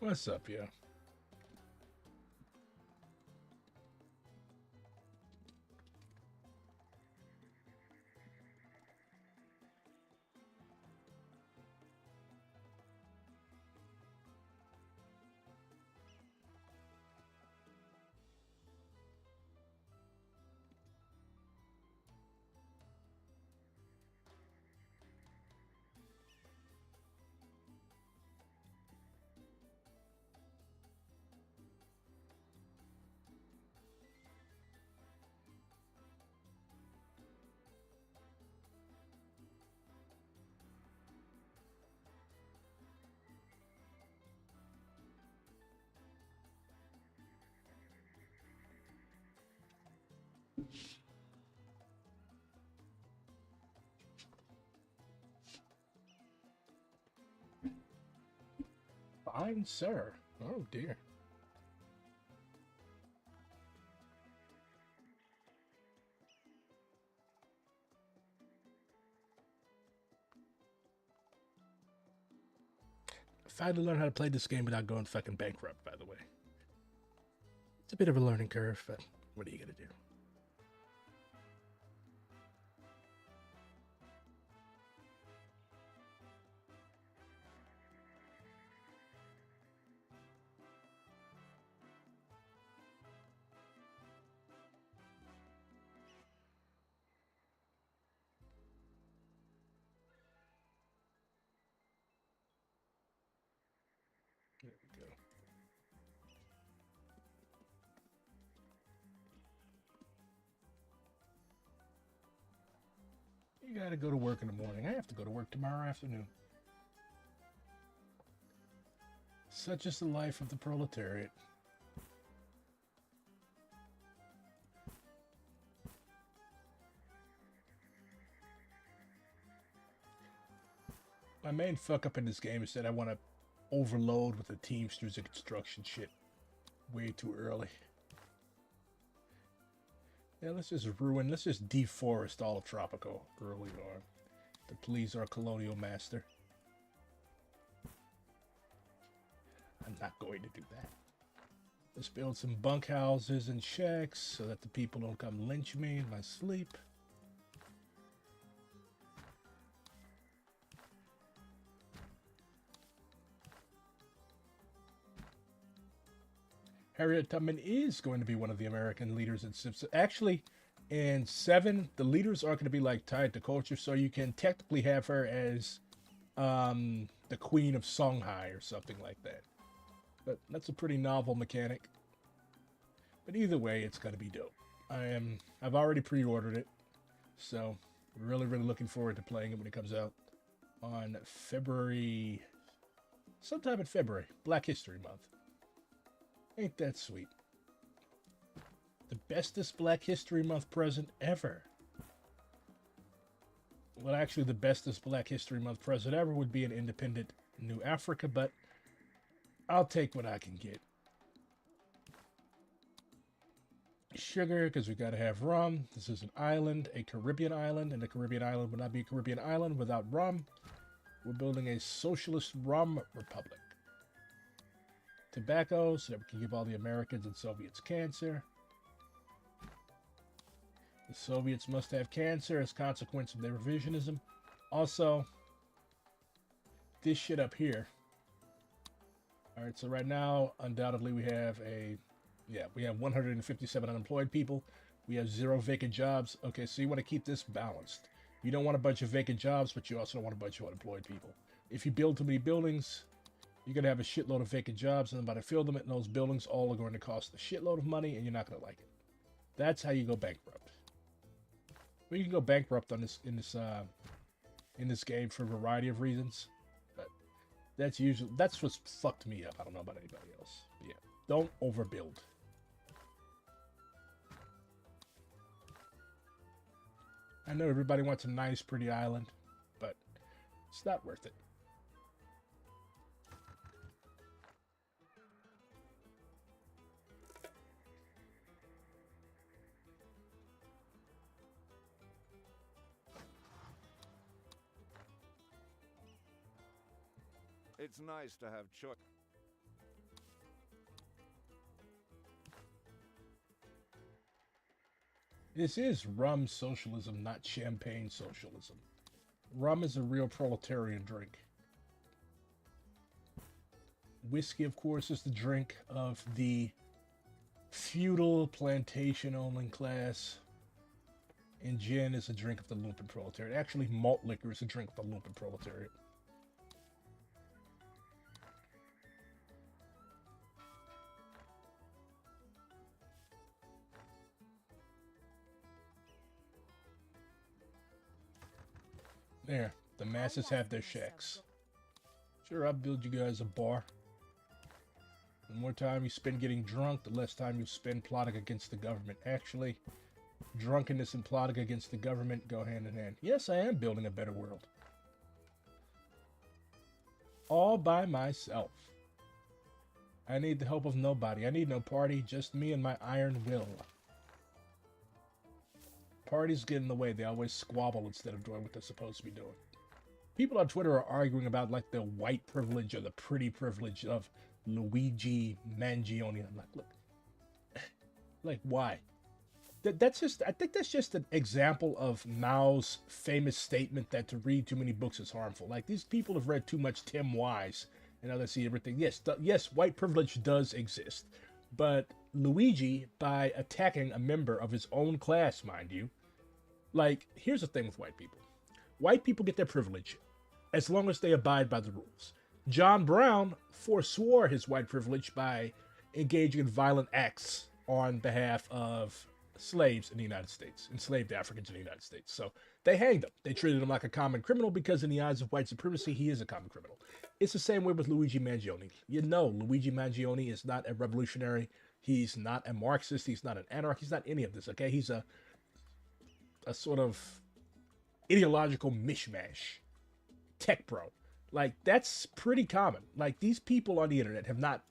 What's up, yeah? Fine, sir. Oh dear. If I had to learn how to play this game without going fucking bankrupt, by the way. It's a bit of a learning curve, but what are you gonna do? There we go. You gotta go to work in the morning. I have to go to work tomorrow afternoon. Such is the life of the proletariat. My main fuck up in this game is that I want to overload with the Teamsters and construction shit way too early. Yeah, let's just deforest all of Tropico early on to please our colonial master. I'm not going to do that. Let's build some bunkhouses and shacks so that the people don't come lynch me in my sleep. Harriet Tubman is going to be one of the American leaders in Simpson. Actually, in 7, the leaders are going to be like tied to culture, so you can technically have her as the Queen of Songhai or something like that. But that's a pretty novel mechanic. But either way, it's going to be dope. I've already pre-ordered it, so really, really looking forward to playing it when it comes out on February, sometime in February, Black History Month. Ain't that sweet? The bestest Black History Month present ever. Well, actually, the bestest Black History Month present ever would be an independent New Africa, but I'll take what I can get. Sugar, because we gotta have rum. This is an island, a Caribbean island, and a Caribbean island would not be a Caribbean island without rum. We're building a socialist rum republic. Tobacco, so that we can give all the Americans and Soviets cancer. The Soviets must have cancer as a consequence of their revisionism. Also, this shit up here. Alright, so right now, undoubtedly, we have 157 unemployed people. We have 0 vacant jobs. Okay, so you want to keep this balanced. You don't want a bunch of vacant jobs, but you also don't want a bunch of unemployed people. If you build too many buildings, you're going to have a shitload of vacant jobs, and then by the fill them in those buildings, all are going to cost a shitload of money, and you're not going to like it. That's how you go bankrupt. Well, you can go bankrupt on in this game for a variety of reasons, but that's what's fucked me up. I don't know about anybody else. But yeah, don't overbuild. I know everybody wants a nice, pretty island, but it's not worth it. It's nice to have choice. This is rum socialism, not champagne socialism. Rum is a real proletarian drink. Whiskey, of course, is the drink of the feudal plantation owning class. And gin is a drink of the lumpen proletariat. Actually, malt liquor is a drink of the lumpen proletariat. There, the masses have their shacks. Sure, I'll build you guys a bar. The more time you spend getting drunk, the less time you spend plotting against the government. Actually, drunkenness and plotting against the government go hand in hand. Yes, I am building a better world. All by myself. I need the help of nobody. I need no party, just me and my iron will. Parties get in the way. They always squabble instead of doing what they're supposed to be doing. People on Twitter are arguing about like the white privilege or the pretty privilege of Luigi Mangione. I'm like, look, like why? That's just, I think that's just an example of Mao's famous statement that to read too many books is harmful. Like these people have read too much Tim Wise and now they see everything. Yes, white privilege does exist, but Luigi, by attacking a member of his own class, mind you, like here's the thing with white people. White people get their privilege as long as they abide by the rules. John Brown forswore his white privilege by engaging in violent acts on behalf of slaves in the United States, enslaved Africans in the United States. So they hanged him. They treated him like a common criminal because in the eyes of white supremacy, he is a common criminal. It's the same way with Luigi Mangione. You know, Luigi Mangione is not a revolutionary. He's not a Marxist. He's not an anarchist. He's not any of this, okay? He's a sort of ideological mishmash. Tech bro. Like, that's pretty common. Like, these people on the internet have not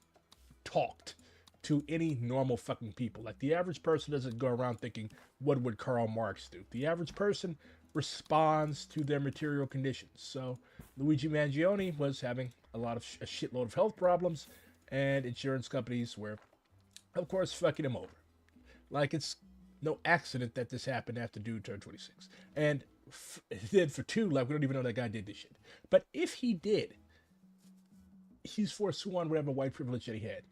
talked to any normal fucking people. Like, the average person doesn't go around thinking, what would Karl Marx do? The average person responds to their material conditions. So, Luigi Mangione was having a shitload of health problems, and insurance companies were, of course, fucking him over. Like, it's no accident that this happened after dude turned 26. And then for two, like, we don't even know that guy did this shit. But if he did, he's forsworn whatever white privilege that he had.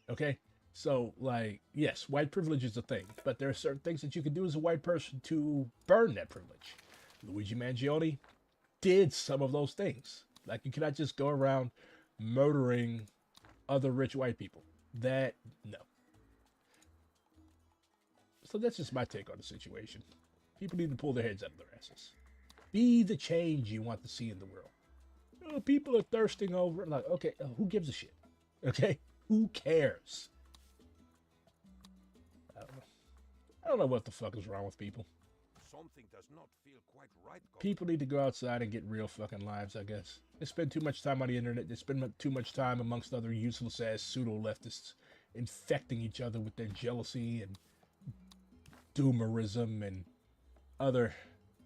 Okay? So, like, yes, white privilege is a thing, but there are certain things that you can do as a white person to burn that privilege. Luigi Mangione did some of those things. Like, you cannot just go around murdering other rich white people. That, no. So that's just my take on the situation. People need to pull their heads out of their asses. Be the change you want to see in the world. Oh, people are thirsting over, like, okay, who gives a shit? Okay? Who cares? I don't know what the fuck is wrong with people. Something does not feel quite right. People need to go outside and get real fucking lives, I guess. They spend too much time on the internet. They spend too much time amongst other useless-ass pseudo-leftists infecting each other with their jealousy and doomerism and other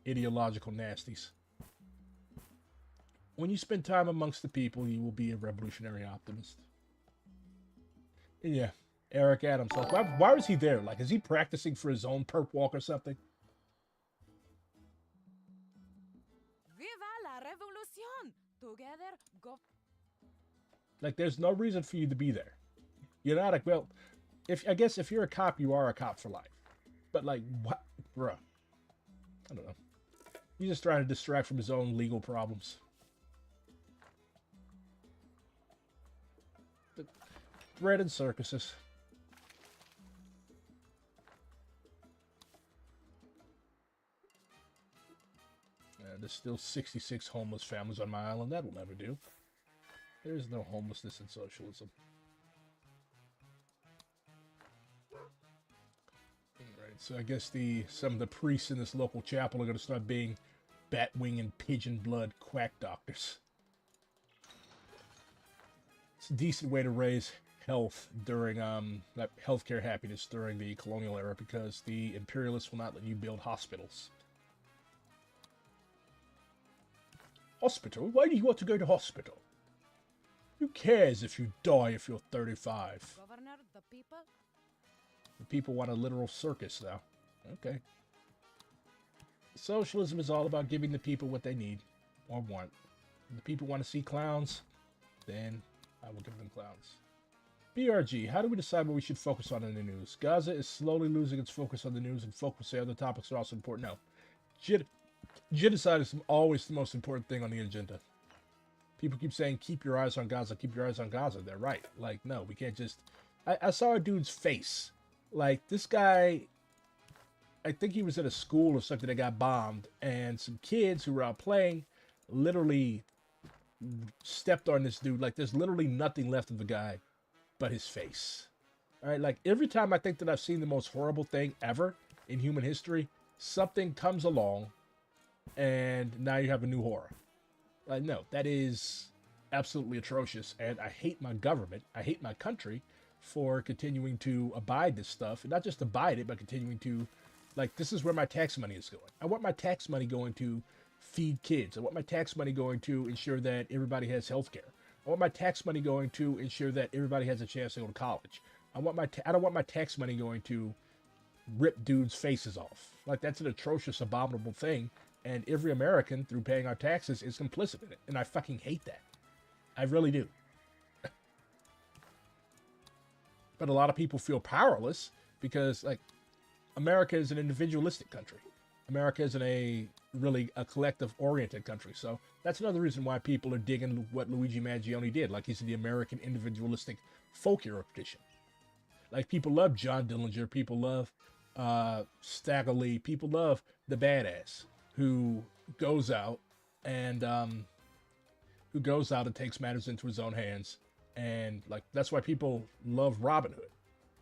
ideological nasties. When you spend time amongst the people, you will be a revolutionary optimist. Yeah, Eric Adams. Like, why was he there? Like, is he practicing for his own perp walk or something? Viva la revolución! Together, go. Like, there's no reason for you to be there. You're not like, well, I guess if you're a cop, you are a cop for life. But, like, what? Bruh. I don't know. He's just trying to distract from his own legal problems. Bread and circuses. There's still 66 homeless families on my island. That will never do. There's no homelessness in socialism. Alright, so I guess some of the priests in this local chapel are going to start being batwing and pigeon blood quack doctors. It's a decent way to raise health during healthcare happiness during the colonial era, because the imperialists will not let you build hospitals. Hospital? Why do you want to go to hospital? Who cares if you die if you're 35? Governor, the people? The people want a literal circus now. Okay. Socialism is all about giving the people what they need or want. If the people want to see clowns, then I will give them clowns. BRG, how do we decide what we should focus on in the news? Gaza is slowly losing its focus on the news, and folks will say other topics are also important. No. Genocide is always the most important thing on the agenda. People keep saying, keep your eyes on Gaza, keep your eyes on Gaza. They're right. Like, no, we can't just... I saw a dude's face. Like, this guy... I think he was at a school or something that got bombed, and some kids who were out playing literally stepped on this dude. Like, there's literally nothing left of the guy but his face. All right, like, every time I think that I've seen the most horrible thing ever in human history, something comes along, and now you have a new horror. Like, no, that is absolutely atrocious, and I hate my government, I hate my country for continuing to abide this stuff, and not just abide it, but continuing to, like, this is where my tax money is going. I want my tax money going to feed kids. I want my tax money going to ensure that everybody has health care. I want my tax money going to ensure that everybody has a chance to go to college. I don't want my tax money going to rip dudes' faces off. Like, that's an atrocious, abominable thing, and every American, through paying our taxes, is complicit in it, and I fucking hate that. I really do. But a lot of people feel powerless because, like, America is an individualistic country. America isn't a collective-oriented country. So that's another reason why people are digging what Luigi Mangione did. Like, he's the American individualistic folk hero tradition. Like, people love John Dillinger. People love Stagger Lee. People love the badass who goes out and takes matters into his own hands. And, like, that's why people love Robin Hood.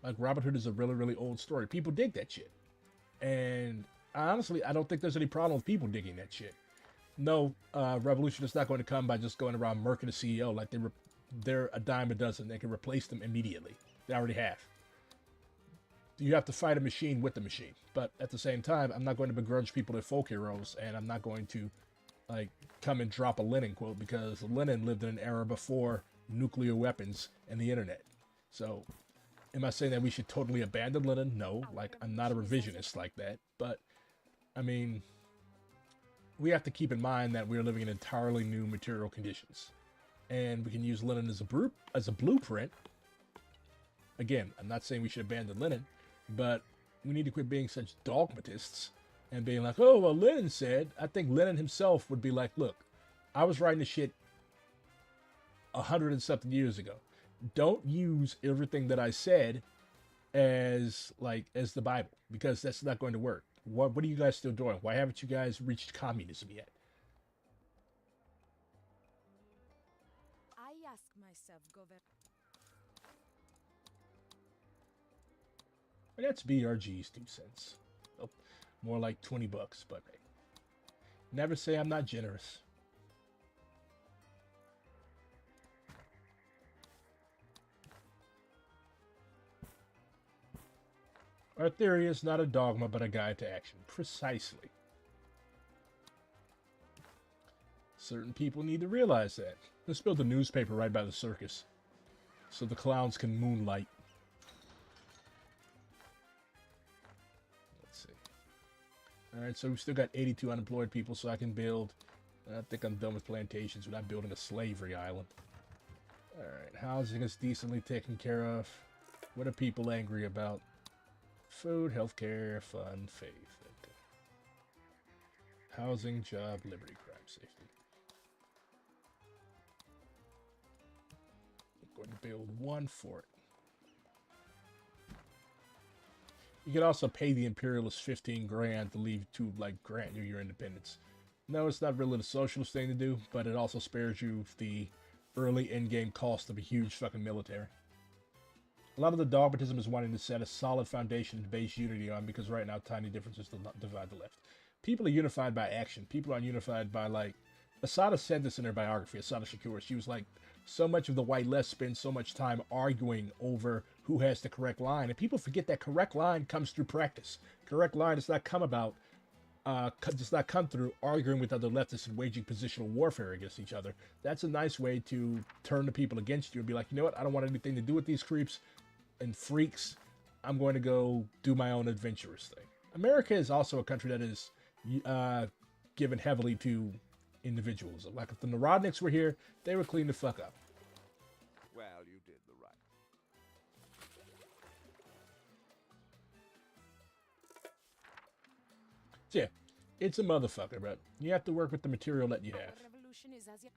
Like, Robin Hood is a really, really old story. People dig that shit. And honestly, I don't think there's any problem with people digging that shit. No, revolution is not going to come by just going around murking a CEO. Like, they're a dime a dozen. They can replace them immediately. They already have. You have to fight a machine with the machine. But at the same time, I'm not going to begrudge people their folk heroes, and I'm not going to, like, come and drop a Lenin quote, because Lenin lived in an era before nuclear weapons and the internet. So, am I saying that we should totally abandon Lenin? No, like, I'm not a revisionist like that. But, I mean, we have to keep in mind that we're living in entirely new material conditions. And we can use Lenin as a blueprint. Again, I'm not saying we should abandon Lenin, but we need to quit being such dogmatists and being like, oh, well, Lenin said. I think Lenin himself would be like, look, I was writing this shit 100 and something years ago. Don't use everything that I said as the Bible, because that's not going to work. What are you guys still doing? Why haven't you guys reached communism yet? I ask myself, And that's BRG's 2 cents. Oh, more like $20, but hey, never say I'm not generous. Our theory is not a dogma, but a guide to action. Precisely. Certain people need to realize that. Let's build a newspaper right by the circus, so the clowns can moonlight. Let's see. Alright, so we've still got 82 unemployed people, so I can build... I think I'm done with plantations without building a slavery island. Alright, housing is decently taken care of. What are people angry about? Food, healthcare, fun, faith. Okay. Housing, job, liberty, crime, safety. I'm going to build one fort. You could also pay the imperialists 15 grand to leave to, like, grant you your independence. No, it's not really the socialist thing to do, but it also spares you the early endgame cost of a huge fucking military. A lot of the dogmatism is wanting to set a solid foundation to base unity on, because right now tiny differences divide the left. People are unified by action. People aren't unified by, like... Asada said this in her biography, Asada Shakur. She was like, so much of the white left spends so much time arguing over who has the correct line. And people forget that correct line comes through practice. Correct line does not come through arguing with other leftists and waging positional warfare against each other. That's a nice way to turn the people against you and be like, you know what? I don't want anything to do with these creeps and freaks. I'm going to go do my own adventurous thing. America is also a country that is given heavily to individualism. Like if the Narodniks were here, they would clean the fuck up. Well, you did the right. So yeah, it's a motherfucker, but you have to work with the material that you Our have. revolution is as yet.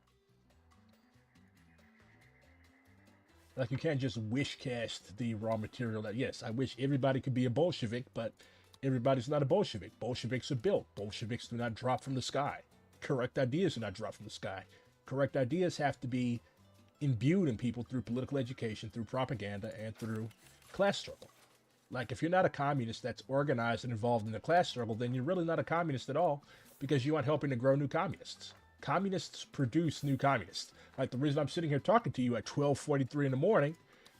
Like you can't just wish cast the raw material that, yes, I wish everybody could be a Bolshevik, but everybody's not a Bolshevik. Bolsheviks are built. Bolsheviks do not drop from the sky. Correct ideas do not drop from the sky. Correct ideas have to be imbued in people through political education, through propaganda, and through class struggle. Like if you're not a communist that's organized and involved in the class struggle, then you're really not a communist at all because you aren't helping to grow new communists. Communists produce new communists. Like the reason I'm sitting here talking to you at 12:43 in the morning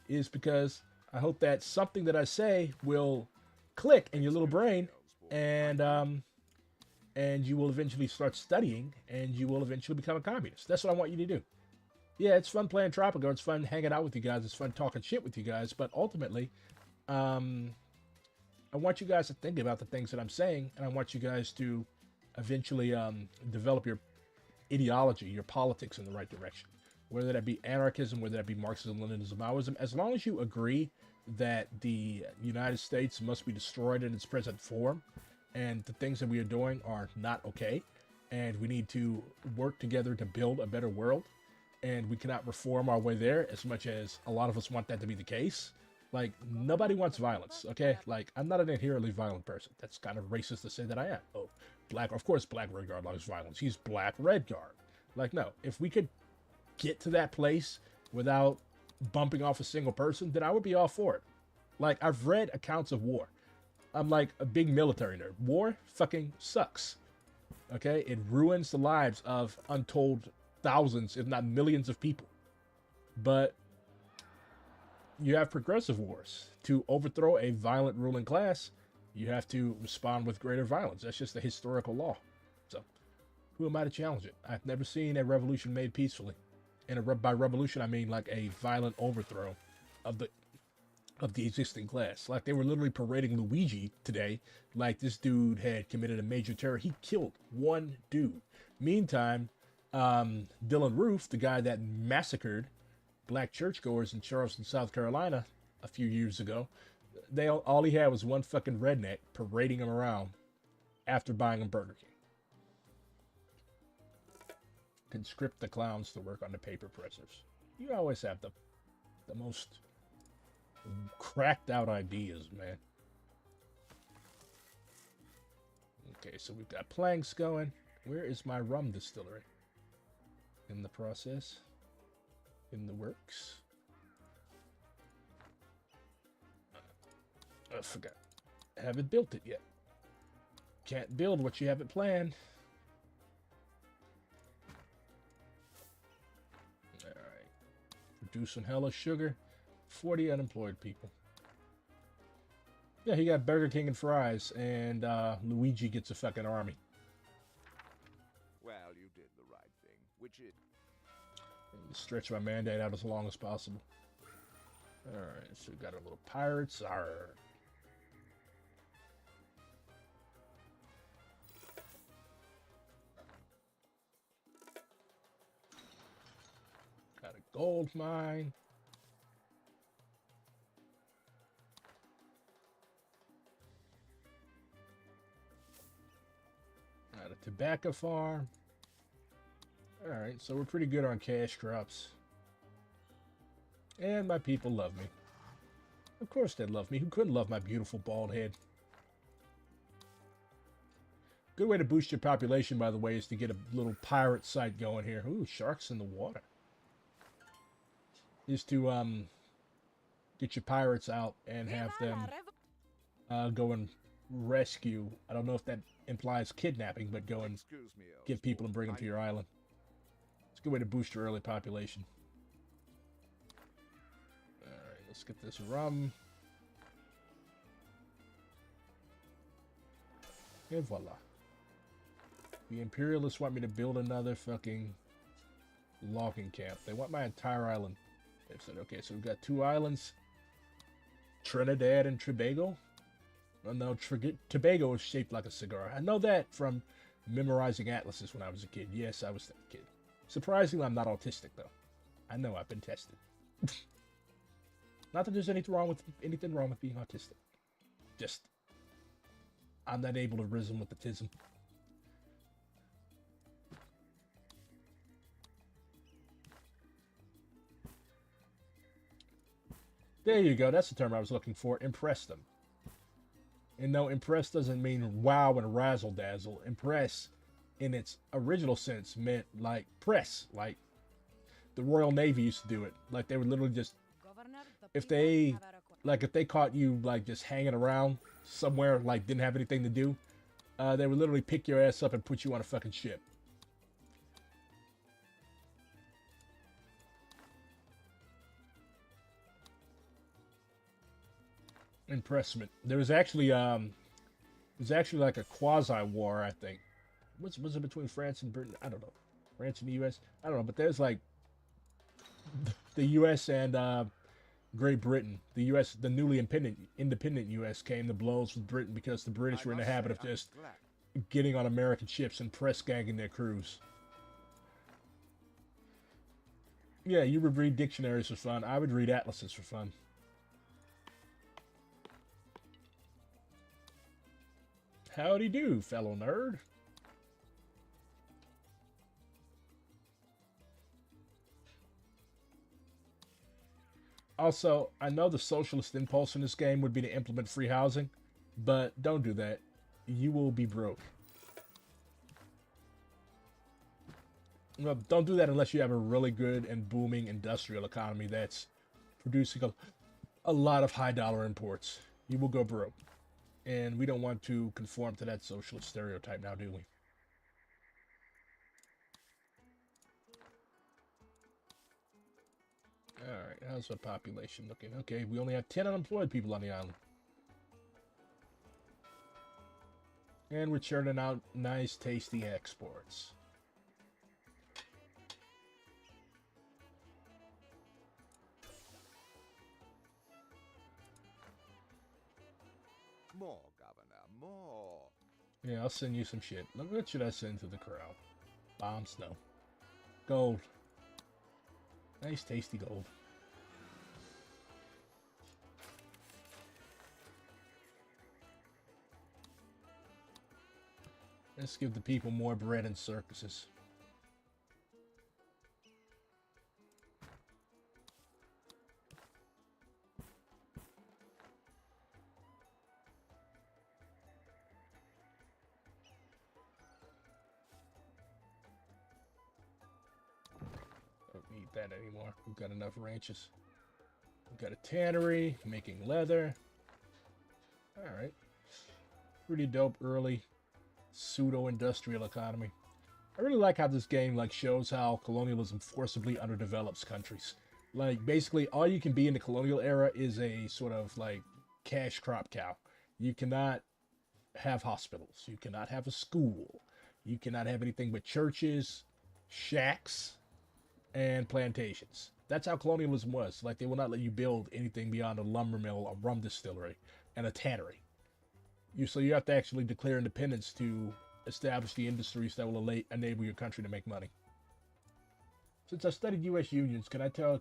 is because I hope that something that I say will click in your little brain, and you will eventually start studying, and you will eventually become a communist. That's what I want you to do. Yeah, it's fun playing Tropico. It's fun hanging out with you guys. It's fun talking shit with you guys. But ultimately, I want you guys to think about the things that I'm saying, and I want you guys to eventually develop your ideology, your politics in the right direction. Whether that be anarchism, whether that be Marxism, Leninism, Maoism, as long as you agree that the United States must be destroyed in its present form, and the things that we are doing are not okay, and we need to work together to build a better world, and we cannot reform our way there as much as a lot of us want that to be the case. Like, nobody wants violence, okay? Like, I'm not an inherently violent person. That's kind of racist to say that I am. Oh, of course Black Redguard likes violence. He's Black Redguard. Like, no, if we could get to that place without bumping off a single person, then I would be all for it. Like, I've read accounts of war. I'm like a big military nerd. War fucking sucks. Okay? It ruins the lives of untold thousands, if not millions of people. But you have progressive wars. To overthrow a violent ruling class, you have to respond with greater violence. That's just the historical law. So, who am I to challenge it? I've never seen a revolution made peacefully. And by revolution, I mean like a violent overthrow of the existing class. Like they were literally parading Luigi today, like this dude had committed a major terror. He killed one dude. Meantime, Dylan Roof, the guy that massacred black churchgoers in Charleston, South Carolina a few years ago, all he had was one fucking redneck parading him around after buying him Burger King. Conscript the clowns to work on the paper pressers. You always have the most cracked out ideas, man. Okay, so we've got planks going. Where is my rum distillery? In the process. In the works. I forgot. Haven't built it yet. Can't build what you haven't planned. Alright. Producing hella sugar. 40 unemployed people. Yeah, he got Burger King and fries, and Luigi gets a fucking army. Well, you did the right thing, which it... Stretch my mandate out as long as possible. Alright, so we got our little pirates. Arr. Got a gold mine. Got a tobacco farm. Alright, so we're pretty good on cash crops. And my people love me. Of course they love me. Who couldn't love my beautiful bald head? Good way to boost your population, by the way, is to get a little pirate site going here. Ooh, sharks in the water. Is to get your pirates out and have them go and rescue. I don't know if that implies kidnapping, but go and Excuse me, give people and bring them to your island. It's a good way to boost your early population. Alright, let's get this rum. And voila. The Imperialists want me to build another fucking logging camp. They want my entire island. They said, okay, so we've got two islands. Trinidad and Tobago. No, Tobago is shaped like a cigar. I know that from memorizing atlases when I was a kid. Yes, I was that kid. Surprisingly, I'm not autistic though. I know I've been tested. Not that there's anything wrong with being autistic. Just I'm not able to reason with the tism. There you go. That's the term I was looking for. Impress them. And no, impress doesn't mean wow and razzle dazzle. Impress, in its original sense, meant like press. Like the Royal Navy used to do it. Like they would literally just, Governor, the if people they, have a request. like if they caught you like just hanging around somewhere, like didn't have anything to do, they would literally pick your ass up and put you on a fucking ship. Impressment. There was actually like a quasi war, I think. Was it between France and Britain? I don't know. France and the US? I don't know, but there's like the US and Great Britain. The US, the newly independent US came to blows with Britain because the British I were in the must habit say of I'm just glad. getting on American ships and press ganging their crews. Yeah, you would read dictionaries for fun. I would read atlases for fun. Howdy do, fellow nerd. Also, I know the socialist impulse in this game would be to implement free housing, but don't do that. You will be broke. Well, don't do that unless you have a really good and booming industrial economy that's producing a lot of high dollar imports. You will go broke. And we don't want to conform to that socialist stereotype now, do we? Alright, how's the population looking? Okay, we only have 10 unemployed people on the island. And we're churning out nice, tasty exports. More, Governor, more. Yeah, I'll send you some shit. What should I send to the crowd? Bombs? No. Gold. Nice, tasty gold. Let's give the people more bread and circuses. Don't need that anymore. We've got enough ranches. We've got a tannery, making leather. Alright. Pretty dope early pseudo-industrial economy. I really like how this game like shows how colonialism forcibly underdevelops countries. Like basically all you can be in the colonial era is a sort of like cash crop cow. You cannot have hospitals. You cannot have a school. You cannot have anything but churches, shacks, and plantations. That's how colonialism was. Like they will not let you build anything beyond a lumber mill, a rum distillery, and a tannery. So you have to actually declare independence to establish the industries that will enable your country to make money. Since I studied U.S. unions, can I tell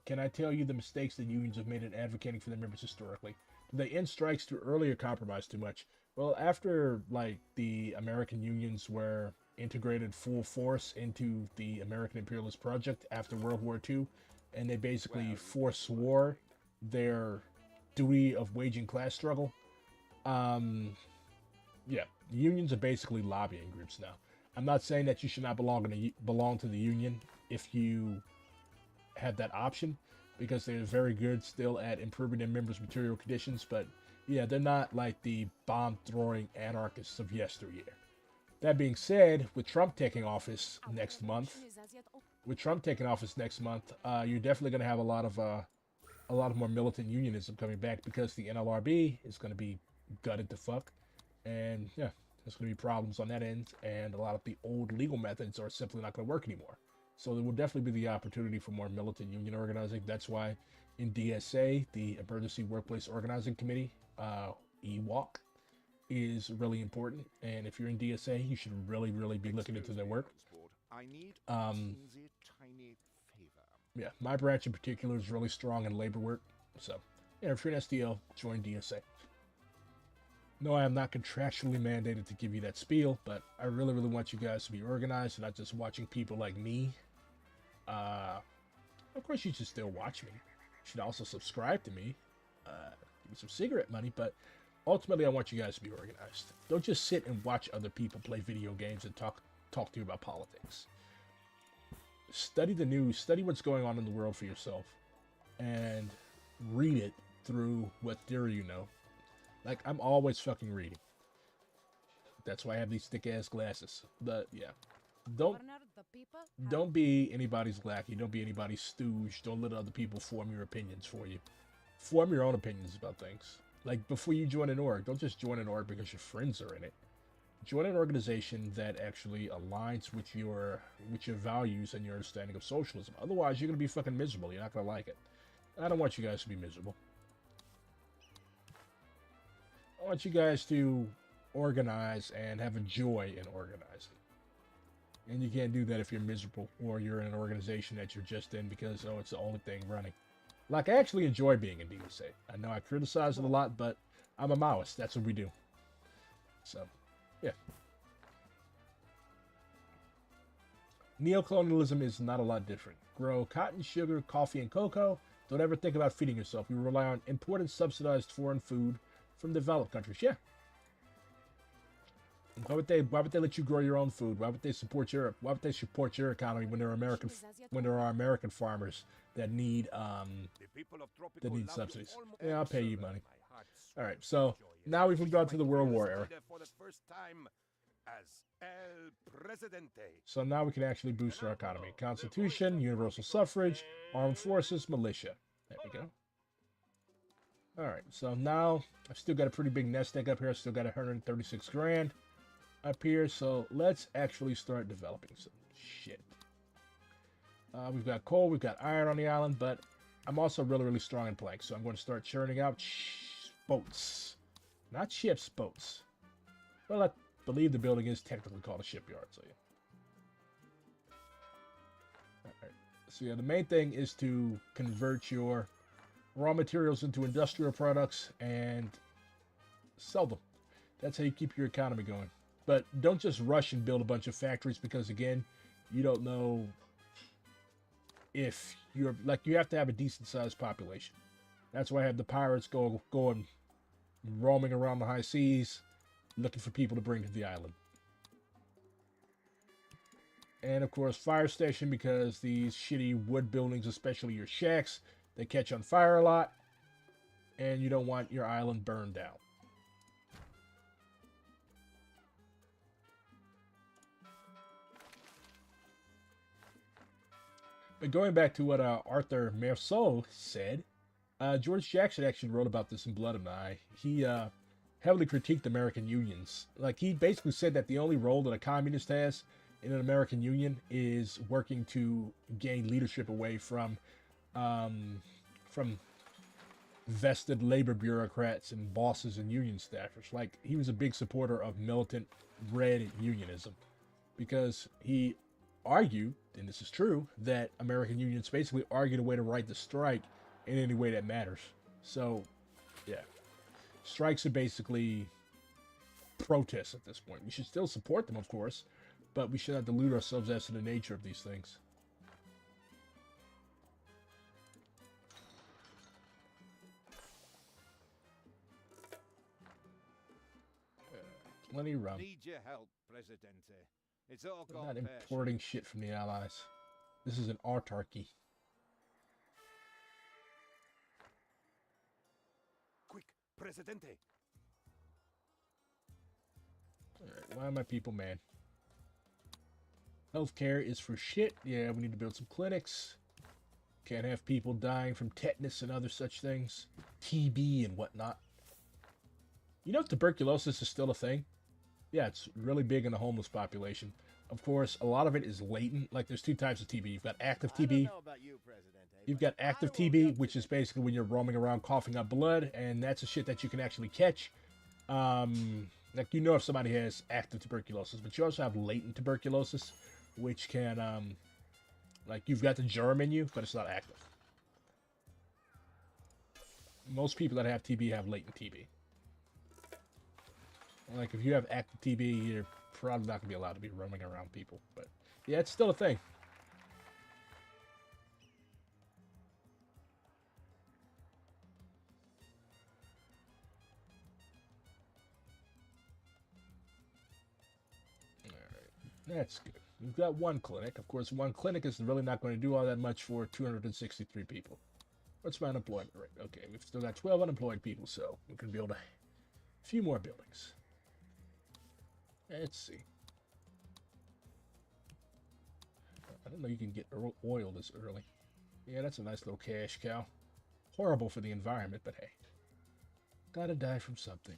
you the mistakes that unions have made in advocating for their members historically? Did they end strikes too early or compromise too much? Well, after like the American unions were integrated full force into the American imperialist project after World War II, and they basically forswore their duty of waging class struggle. Yeah, unions are basically lobbying groups now. I'm not saying that you should not belong to the union if you have that option, because they're very good still at improving their members' material conditions, but yeah, they're not like the bomb-throwing anarchists of yesteryear. That being said, with Trump taking office next month, you're definitely going to have a lot of more militant unionism coming back, because the NLRB is going to be gutted to fuck. And yeah, there's going to be problems on that end, and a lot of the old legal methods are simply not going to work anymore. So there will definitely be the opportunity for more militant union organizing. That's why in DSA, the Emergency Workplace Organizing Committee, EWOC, is really important. And if you're in DSA, you should really, really be looking into their work. I need Um, the tiny favor. Yeah, my branch in particular is really strong in labor work. So, yeah, if you're an SDL, join DSA. No, I am not contractually mandated to give you that spiel, but I really, really want you guys to be organized and not just watching people like me. Of course, you should still watch me. You should also subscribe to me. Give me some cigarette money, but ultimately, I want you guys to be organized. Don't just sit and watch other people play video games and talk to you about politics. Study the news, study what's going on in the world for yourself, and read it through what theory you know. Like, I'm always fucking reading. That's why I have these thick-ass glasses. But, yeah. Don't Governor, the people have don't be anybody's lackey. Don't be anybody's stooge. Don't let other people form your opinions for you. Form your own opinions about things. Like, before you join an org, don't just join an org because your friends are in it. Join an organization that actually aligns with your values and your understanding of socialism. Otherwise, you're going to be fucking miserable. You're not going to like it. I don't want you guys to be miserable. I want you guys to organize and have a joy in organizing. And you can't do that if you're miserable or you're in an organization that you're just in because, oh, it's the only thing running. Like, I actually enjoy being in DSA. I know I criticize it a lot, but I'm a Maoist. That's what we do. So, yeah. Neocolonialism is not a lot different. Grow cotton, sugar, coffee, and cocoa. Don't ever think about feeding yourself. You rely on imported, subsidized foreign food from developed countries. Yeah. Why would they let you grow your own food? Why would they support your economy when there are American farmers that need subsidies? Yeah, I'll pay you money. All right, so now we've moved on to the World War era. So now we can actually boost our economy. Constitution, universal suffrage, armed forces, militia. There we go. All right, so now I've still got a pretty big nest egg up here. I still got 136 grand up here. So let's actually start developing some shit. We've got coal, we've got iron on the island, but I'm also really, really strong in planks. So I'm going to start churning out boats. Not ships, boats. Well, I believe the building is technically called a shipyard, so yeah. Alright. So yeah, the main thing is to convert your raw materials into industrial products and sell them. That's how you keep your economy going. But don't just rush and build a bunch of factories because, again, you don't know if you're, like, you have to have a decent sized population. That's why I have the pirates going roaming around the high seas looking for people to bring to the island. And of course, fire station, because these shitty wood buildings, especially your shacks, they catch on fire a lot, and you don't want your island burned down. But going back to what Arthur Merceau said, George Jackson actually wrote about this in Blood and I. He heavily critiqued American unions. Like, he basically said that the only role that a communist has in an American union is working to gain leadership away from vested labor bureaucrats and bosses and union staffers. Like, he was a big supporter of militant red unionism because he argued, and this is true, that American unions basically argued a way to right the strike in any way that matters. So, yeah. Strikes are basically protests at this point. We should still support them, of course, but we should not delude ourselves as to the nature of these things. Plenty rum. Need your help, Presidente. It's all I'm gone not pear-shaped. importing shit from the Allies. This is an autarky. Quick, Presidente. Alright, why are my people mad? Healthcare is for shit. Yeah, we need to build some clinics. Can't have people dying from tetanus and other such things. TB and whatnot. You know, tuberculosis is still a thing. Yeah, it's really big in the homeless population. Of course, a lot of it is latent. Like, there's two types of TB. You've got active TB. You've got active TB, which is basically when you're roaming around coughing up blood, and that's a shit that you can actually catch. Like, you know if somebody has active tuberculosis, but you also have latent tuberculosis, which can, like, you've got the germ in you, but it's not active. Most people that have TB have latent TB. Like, if you have active TB, you're probably not going to be allowed to be roaming around people. But, yeah, it's still a thing. That's good. We've got one clinic. Of course, one clinic is really not going to do all that much for 263 people. What's my unemployment rate? Okay, we've still got 12 unemployed people, so we can build a few more buildings. Let's see. I don't know you can get oil this early. Yeah, that's a nice little cash cow. Horrible for the environment, but hey. Gotta die from something.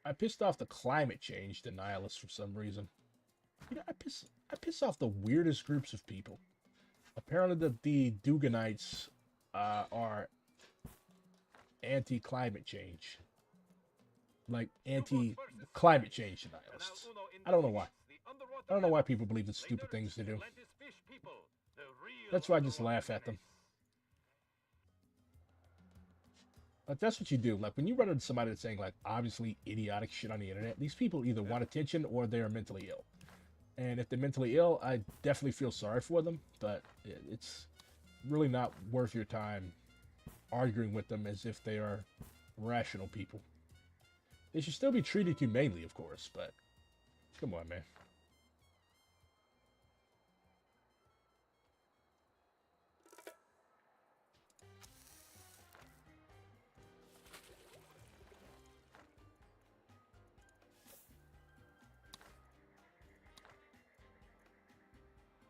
I pissed off the climate change denialists for some reason. You know, I piss off the weirdest groups of people. Apparently the Duganites are anti-climate change. Like, anti-climate change denialists. I don't know why. I don't know why people believe it's stupid things to do. That's why I just laugh at them. Like, that's what you do. Like, when you run into somebody that's saying, like, obviously idiotic shit on the internet, these people either want attention or they're mentally ill. And if they're mentally ill, I definitely feel sorry for them, but it's really not worth your time arguing with them as if they are rational people. They should still be treated humanely, of course, but come on, man.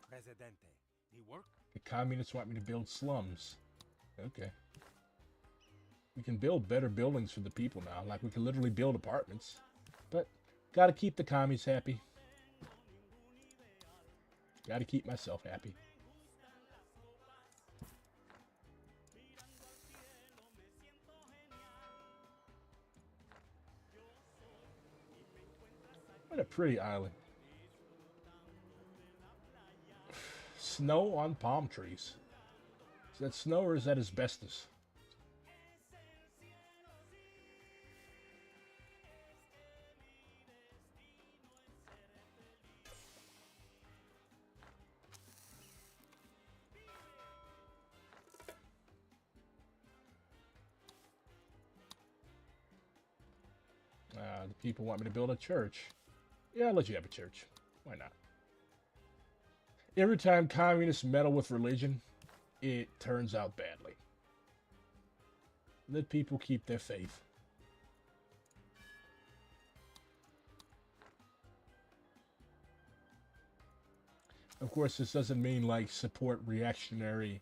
Presidente, the work? The communists want me to build slums. Okay. We can build better buildings for the people now. Like, we can literally build apartments. But, gotta keep the commies happy. Gotta keep myself happy. What a pretty island. Snow on palm trees. Is that snow or is that asbestos? The people want me to build a church. Yeah, I'll let you have a church. Why not? Every time communists meddle with religion, it turns out badly. Let people keep their faith. Of course, this doesn't mean, like, support reactionary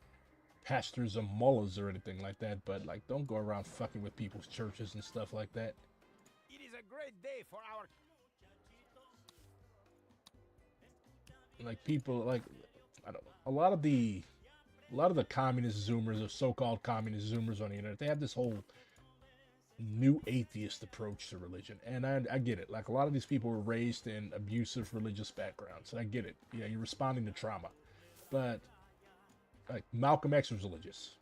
pastors or mullahs or anything like that, but, like, don't go around fucking with people's churches and stuff like that. It is a great day for our... Like, people, like, I don't know, a lot of the communist zoomers, or so-called communist zoomers on the internet, they have this whole new atheist approach to religion, and I get it. Like, a lot of these people were raised in abusive religious backgrounds, and I get it. Yeah, you're responding to trauma, but like, Malcolm X was religious.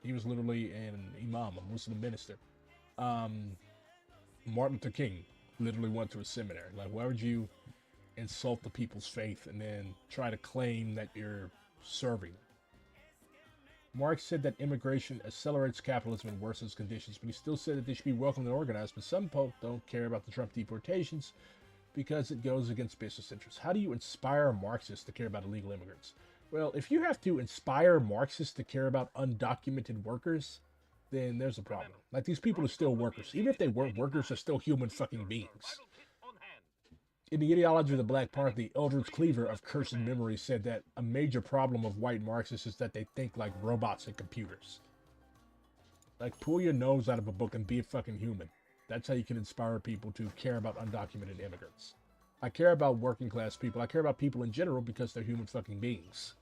He was literally an imam, a Muslim minister. Martin Luther King literally went to a seminary. Like, why would you insult the people's faith and then try to claim that you're serving them? Marx said that immigration accelerates capitalism and worsens conditions, but he still said that they should be welcomed and organized. But some folk don't care about the Trump deportations because it goes against business interests. How do you inspire Marxists to care about illegal immigrants? Well, if you have to inspire Marxists to care about undocumented workers, then there's a problem. Like, these people are still workers. Even if they weren't workers, they're still human fucking beings. In the ideology of the Black Party, Eldridge Cleaver of Cursed Memory said that a major problem of white Marxists is that they think like robots and computers. Like, pull your nose out of a book and be a fucking human. That's how you can inspire people to care about undocumented immigrants. I care about working class people. I care about people in general because they're human fucking beings.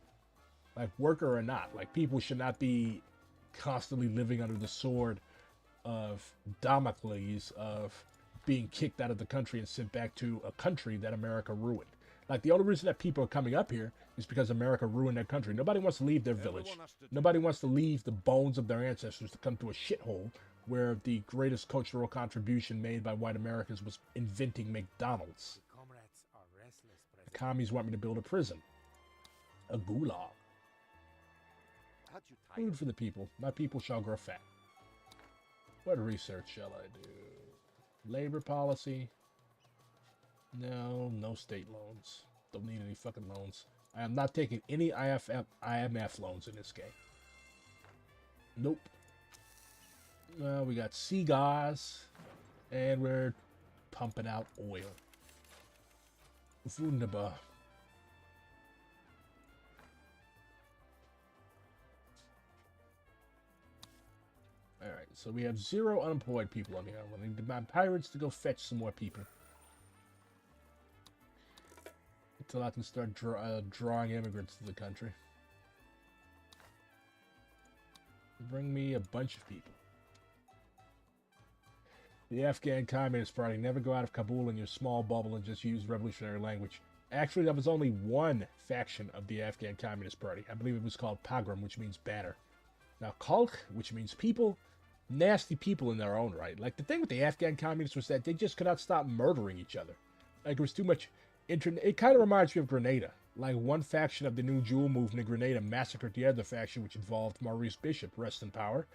Like, worker or not. Like, people should not be constantly living under the sword of Damocles of being kicked out of the country and sent back to a country that America ruined. Like, the only reason that people are coming up here is because America ruined their country. Nobody wants to leave their village. Everyone has to Nobody wants to leave the bones of their ancestors to come to a shithole where the greatest cultural contribution made by white Americans was inventing McDonald's. The comrades are restless, The President. commies want me to build a prison. A gulag. Had you tired? Food for the people. My people shall grow fat. What research shall I do? Labor policy. No, no state loans. Don't need any fucking loans. I am not taking any IMF loans in this game. Nope. We got cigars, and we're pumping out oil. Wunderbar. Alright, so we have 0 unemployed people on here. I need my pirates to go fetch some more people. Until I can start drawing immigrants to the country. Bring me a bunch of people. The Afghan Communist Party. Never go out of Kabul in your small bubble and just use revolutionary language. Actually, there was only one faction of the Afghan Communist Party. I believe it was called Pogrom, which means batter. Now, Khalq, which means people, nasty people in their own right. Like, the thing with the Afghan Communists was that they just could not stop murdering each other. Like, it was too much it kind of reminds me of Grenada. Like, one faction of the New Jewel movement in Grenada massacred the other faction, which involved Maurice Bishop, rest in power.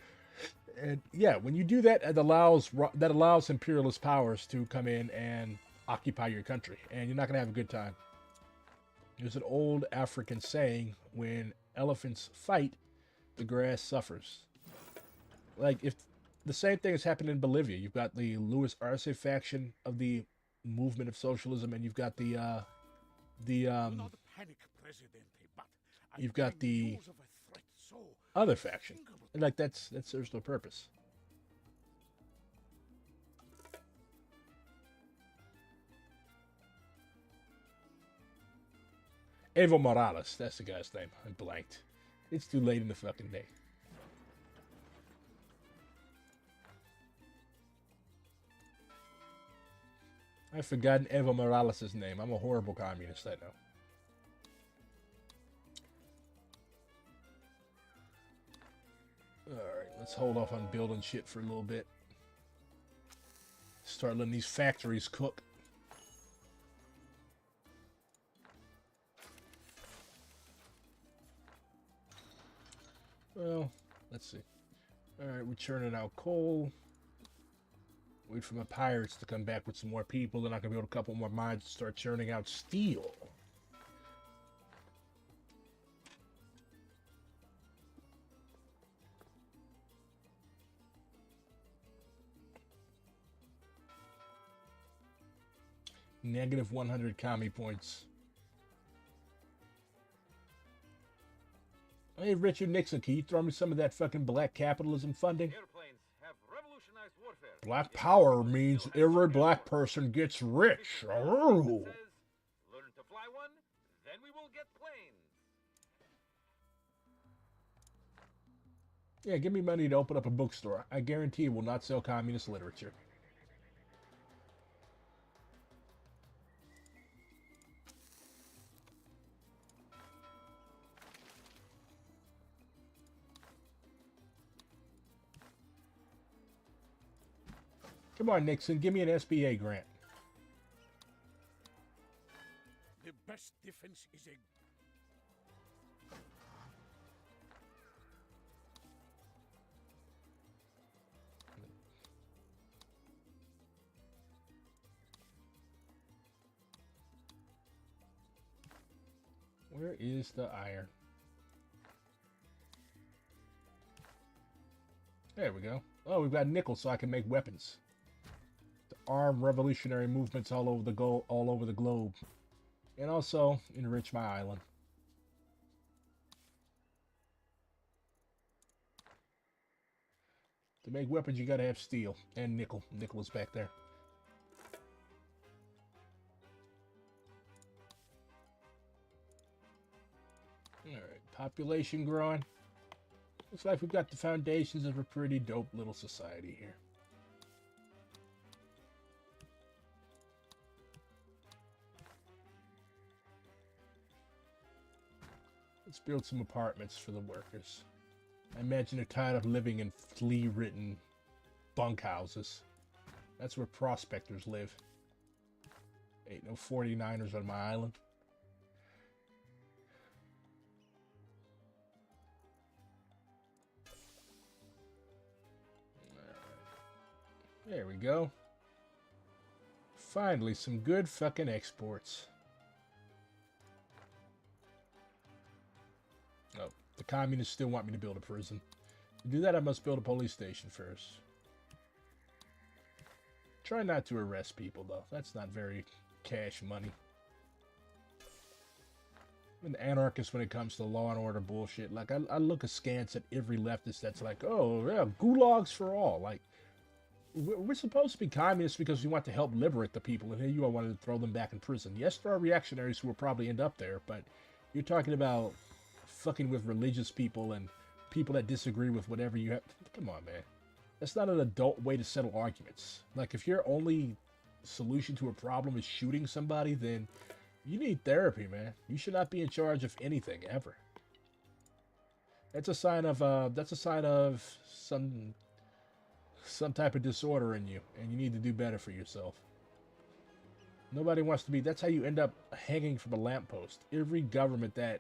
And yeah, when you do that, it allows imperialist powers to come in and occupy your country, and you're not going to have a good time. There's an old African saying, when elephants fight, the grass suffers. Like, if the same thing has happened in Bolivia. You've got the Luis Arce faction of the movement of socialism, and you've got Do not panic, Presidente, but I you've got bring the news of a threat so other faction. unthinkable. And like, that serves no purpose. Evo Morales, that's the guy's name. I blanked. It's too late in the fucking day. I've forgotten Evo Morales' name. I'm a horrible communist, I know. Alright, let's hold off on building shit for a little bit. Start letting these factories cook. Well, let's see. Alright, we're churning out coal. Wait for my pirates to come back with some more people, then I can build a couple more mines to start churning out steel. Negative 100 commie points. Hey, Richard Nixon, can you throw me some of that fucking black capitalism funding? Airplanes have revolutionized warfare. Black power means every black person gets rich. Oh. Says, learn to fly one, then we will get planes. Yeah, give me money to open up a bookstore. I guarantee it will not sell communist literature. Come on, Nixon, give me an SBA grant. The best defense is a Where is the iron? There we go. Oh, we've got nickel, so I can make weapons to arm revolutionary movements all over the globe, and also enrich my island. To make weapons, you gotta have steel and nickel. Nickel is back there. Alright, population growing. Looks like we've got the foundations of a pretty dope little society here. Let's build some apartments for the workers. I imagine they're tired of living in flea-ridden bunkhouses. That's where prospectors live. Ain't no 49ers on my island. There we go. Finally, some good fucking exports. Oh, the communists still want me to build a prison. To do that, I must build a police station first. Try not to arrest people, though. That's not very cash money. I'm an anarchist when it comes to law and order bullshit. Like, I look askance at every leftist that's like, oh, yeah, gulags for all. Like, we're supposed to be communists because we want to help liberate the people, and here you all wanted to throw them back in prison. Yes, there are reactionaries who will probably end up there, but you're talking about fucking with religious people and people that disagree with whatever you have. Come on, man. That's not an adult way to settle arguments. Like, if your only solution to a problem is shooting somebody, then you need therapy, man. You should not be in charge of anything, ever. That's a sign of some type of disorder in you, and you need to do better for yourself. Nobody wants to be. That's how you end up hanging from a lamppost. Every government that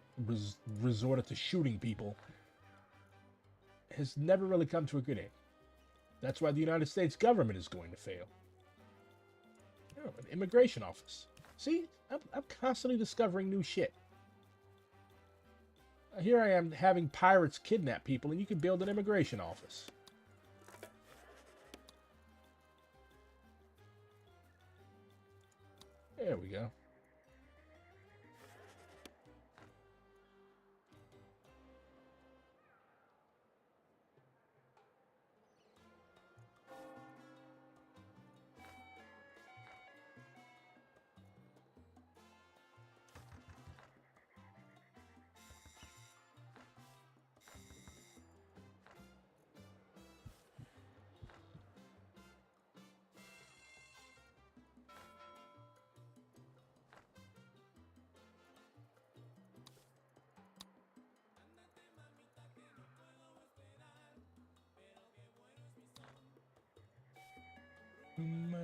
resorted to shooting people has never really come to a good end. That's why the United States government is going to fail. Oh, an immigration office. See, I'm constantly discovering new shit. Here I am having pirates kidnap people, and you can build an immigration office. There we go.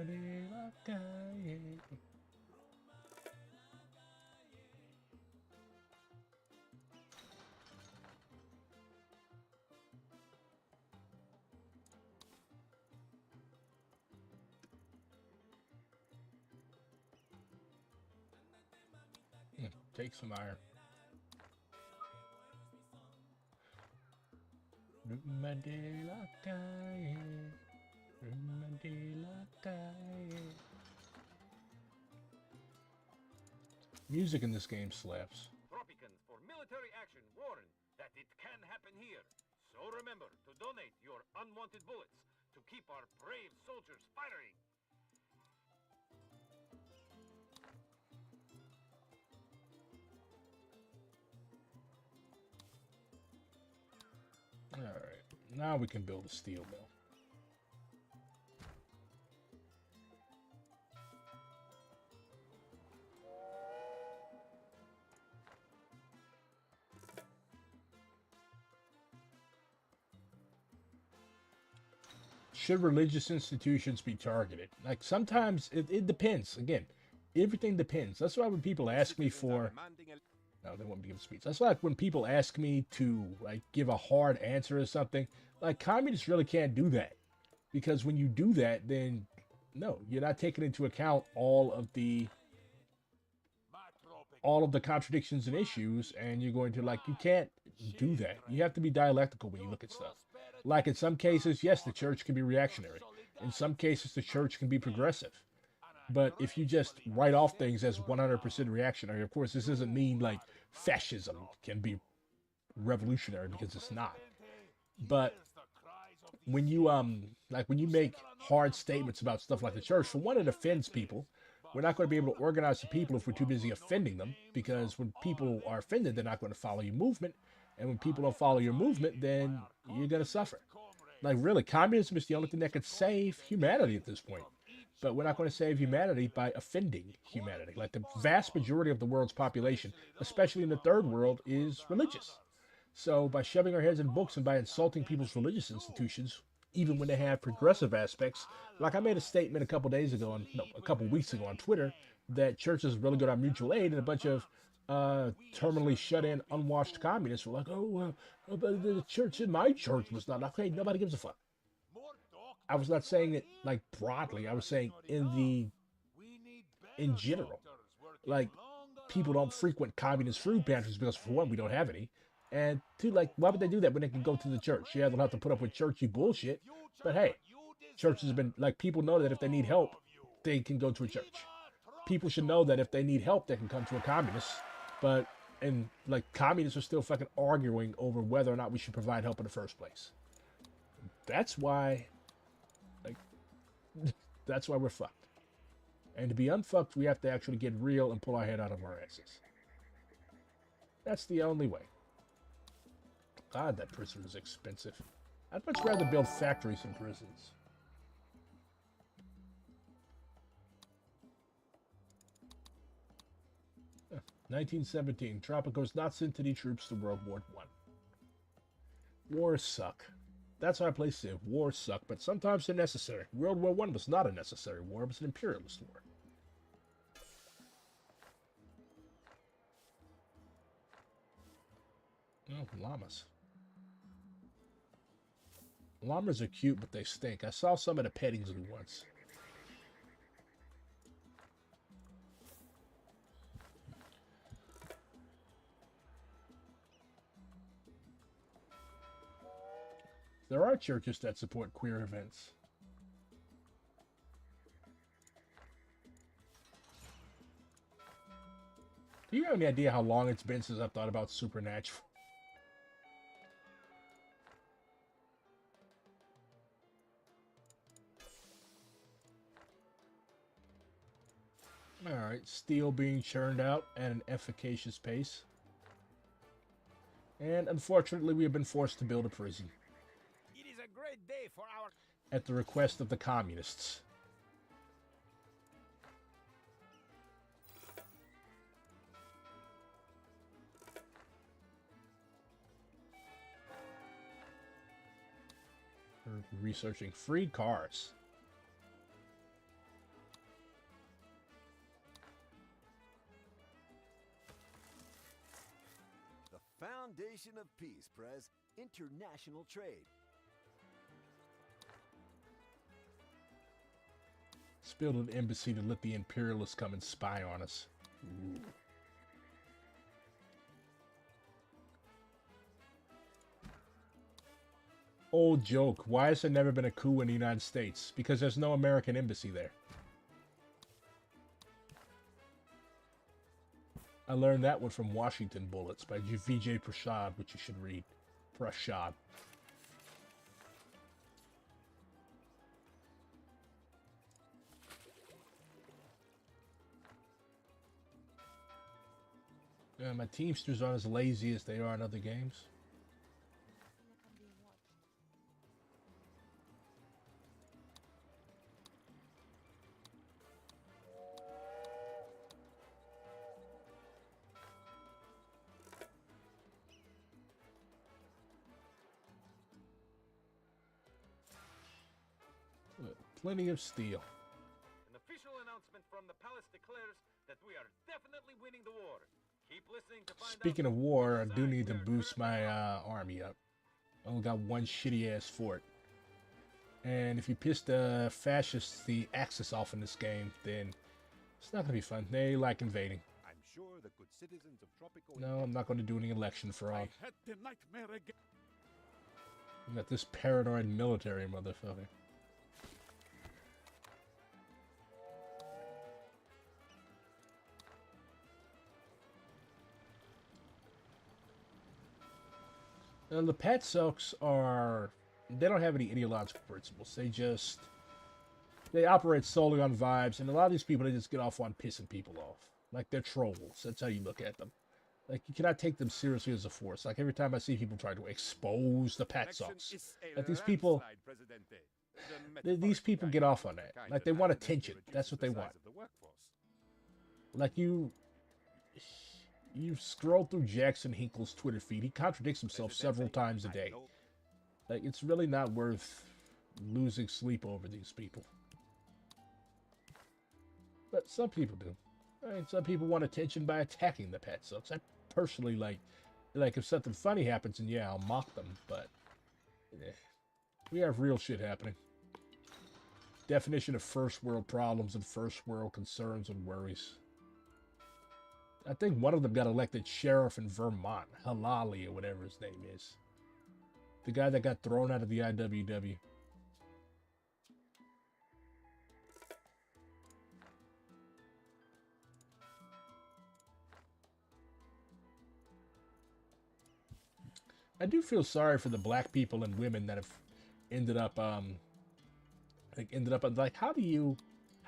De la calle. Take some iron. Rumba de la calle. Rumba de la calle. Music in this game slaps. Tropicans for military action warn that it can happen here. So remember to donate your unwanted bullets to keep our brave soldiers firing. Alright, now we can build a steel mill. Should religious institutions be targeted? Like, sometimes it depends. Again, everything depends. That's why when people ask me for... No, they want me to give a speech. That's like when people ask me to, like, give a hard answer or something. Like, communists really can't do that. Because when you do that, then, no, you're not taking into account all of the contradictions and issues, and you're going to, like, you can't do that. You have to be dialectical when you look at stuff. Like, in some cases, yes, the church can be reactionary. In some cases, the church can be progressive. But if you just write off things as 100% reactionary, of course, this doesn't mean, like, fascism can be revolutionary, because it's not. But when you, when you make hard statements about stuff like the church, for one, it offends people. We're not going to be able to organize the people if we're too busy offending them, because when people are offended, they're not going to follow your movement. And when people don't follow your movement, then you're going to suffer. Like, really, communism is the only thing that could save humanity at this point. But we're not going to save humanity by offending humanity. Like, the vast majority of the world's population, especially in the third world, is religious. So by shoving our heads in books and by insulting people's religious institutions, even when they have progressive aspects, like I made a statement a couple weeks ago on Twitter, that churches are really good on mutual aid, and a bunch of terminally shut-in, unwashed communists were like, but the church in my church was not okay. Nobody gives a fuck. I was not saying it like broadly. I was saying in general. Like, people don't frequent communist food pantries because, for one, we don't have any. And two, like, why would they do that when they can go to the church? Yeah, they'll have to put up with churchy bullshit. But hey, churches have been, like, people know that if they need help, they can go to a church. People should know that if they need help, they can come to a communist. And like, communists are still fucking arguing over whether or not we should provide help in the first place. That's why, like, that's why we're fucked. And to be unfucked, we have to actually get real and pull our head out of our asses. That's the only way. God, that prison was expensive. I'd much rather build factories than prisons. Huh. 1917. Tropicos not sent any troops to World War I. Wars suck. That's how I play Civ. Wars suck, but sometimes they're necessary. World War I was not a necessary war. It was an imperialist war. Oh, llamas. Llamas are cute, but they stink. I saw some at a petting zoo once. There are churches that support queer events. Do you have any idea how long it's been since I've thought about Supernatural? Alright, steel being churned out at an efficacious pace. And unfortunately, we have been forced to build a prison. It is a great day for our... At the request of the communists. We're researching free cars. The foundation of peace, Prez. International trade. Let's build an embassy to let the imperialists come and spy on us. Ooh. Old joke. Why has there never been a coup in the United States? Because there's no American embassy there. I learned that one from Washington Bullets by Vijay Prashad, which you should read. Prashad. My Teamsters aren't as lazy as they are in other games. Plenty of steel. An official announcement from the palace declares that we are definitely winning the war. Keep listening to find Speaking out of war, I do need to boost my army up. I only got one shitty ass fort. And if you piss the fascists the Axis off in this game, then it's not gonna be fun. They like invading. I'm sure the good citizens of Tropico... No, I'm not going to do any election fraud. I had the nightmare again. You got this paranoid military motherfucker. And the Patsoks are... They don't have any ideological principles. They operate solely on vibes. And a lot of these people, they just get off on pissing people off. Like, they're trolls. That's how you look at them. Like, you cannot take them seriously as a force. Like, every time I see people try to expose the Pat socks, like, these people, these people get off on that. Like, they want attention. That's what they want. Like, you scroll through Jackson Hinkle's Twitter feed. He contradicts himself several times a day. Like, it's really not worth losing sleep over these people. But some people do. I mean, some people want attention by attacking the Pat Sucks. I personally like if something funny happens, and yeah, I'll mock them, but we have real shit happening. Definition of first world problems and first world concerns and worries. I think one of them got elected sheriff in Vermont, Halali or whatever his name is. The guy that got thrown out of the IWW. I do feel sorry for the black people and women that have ended up like how do you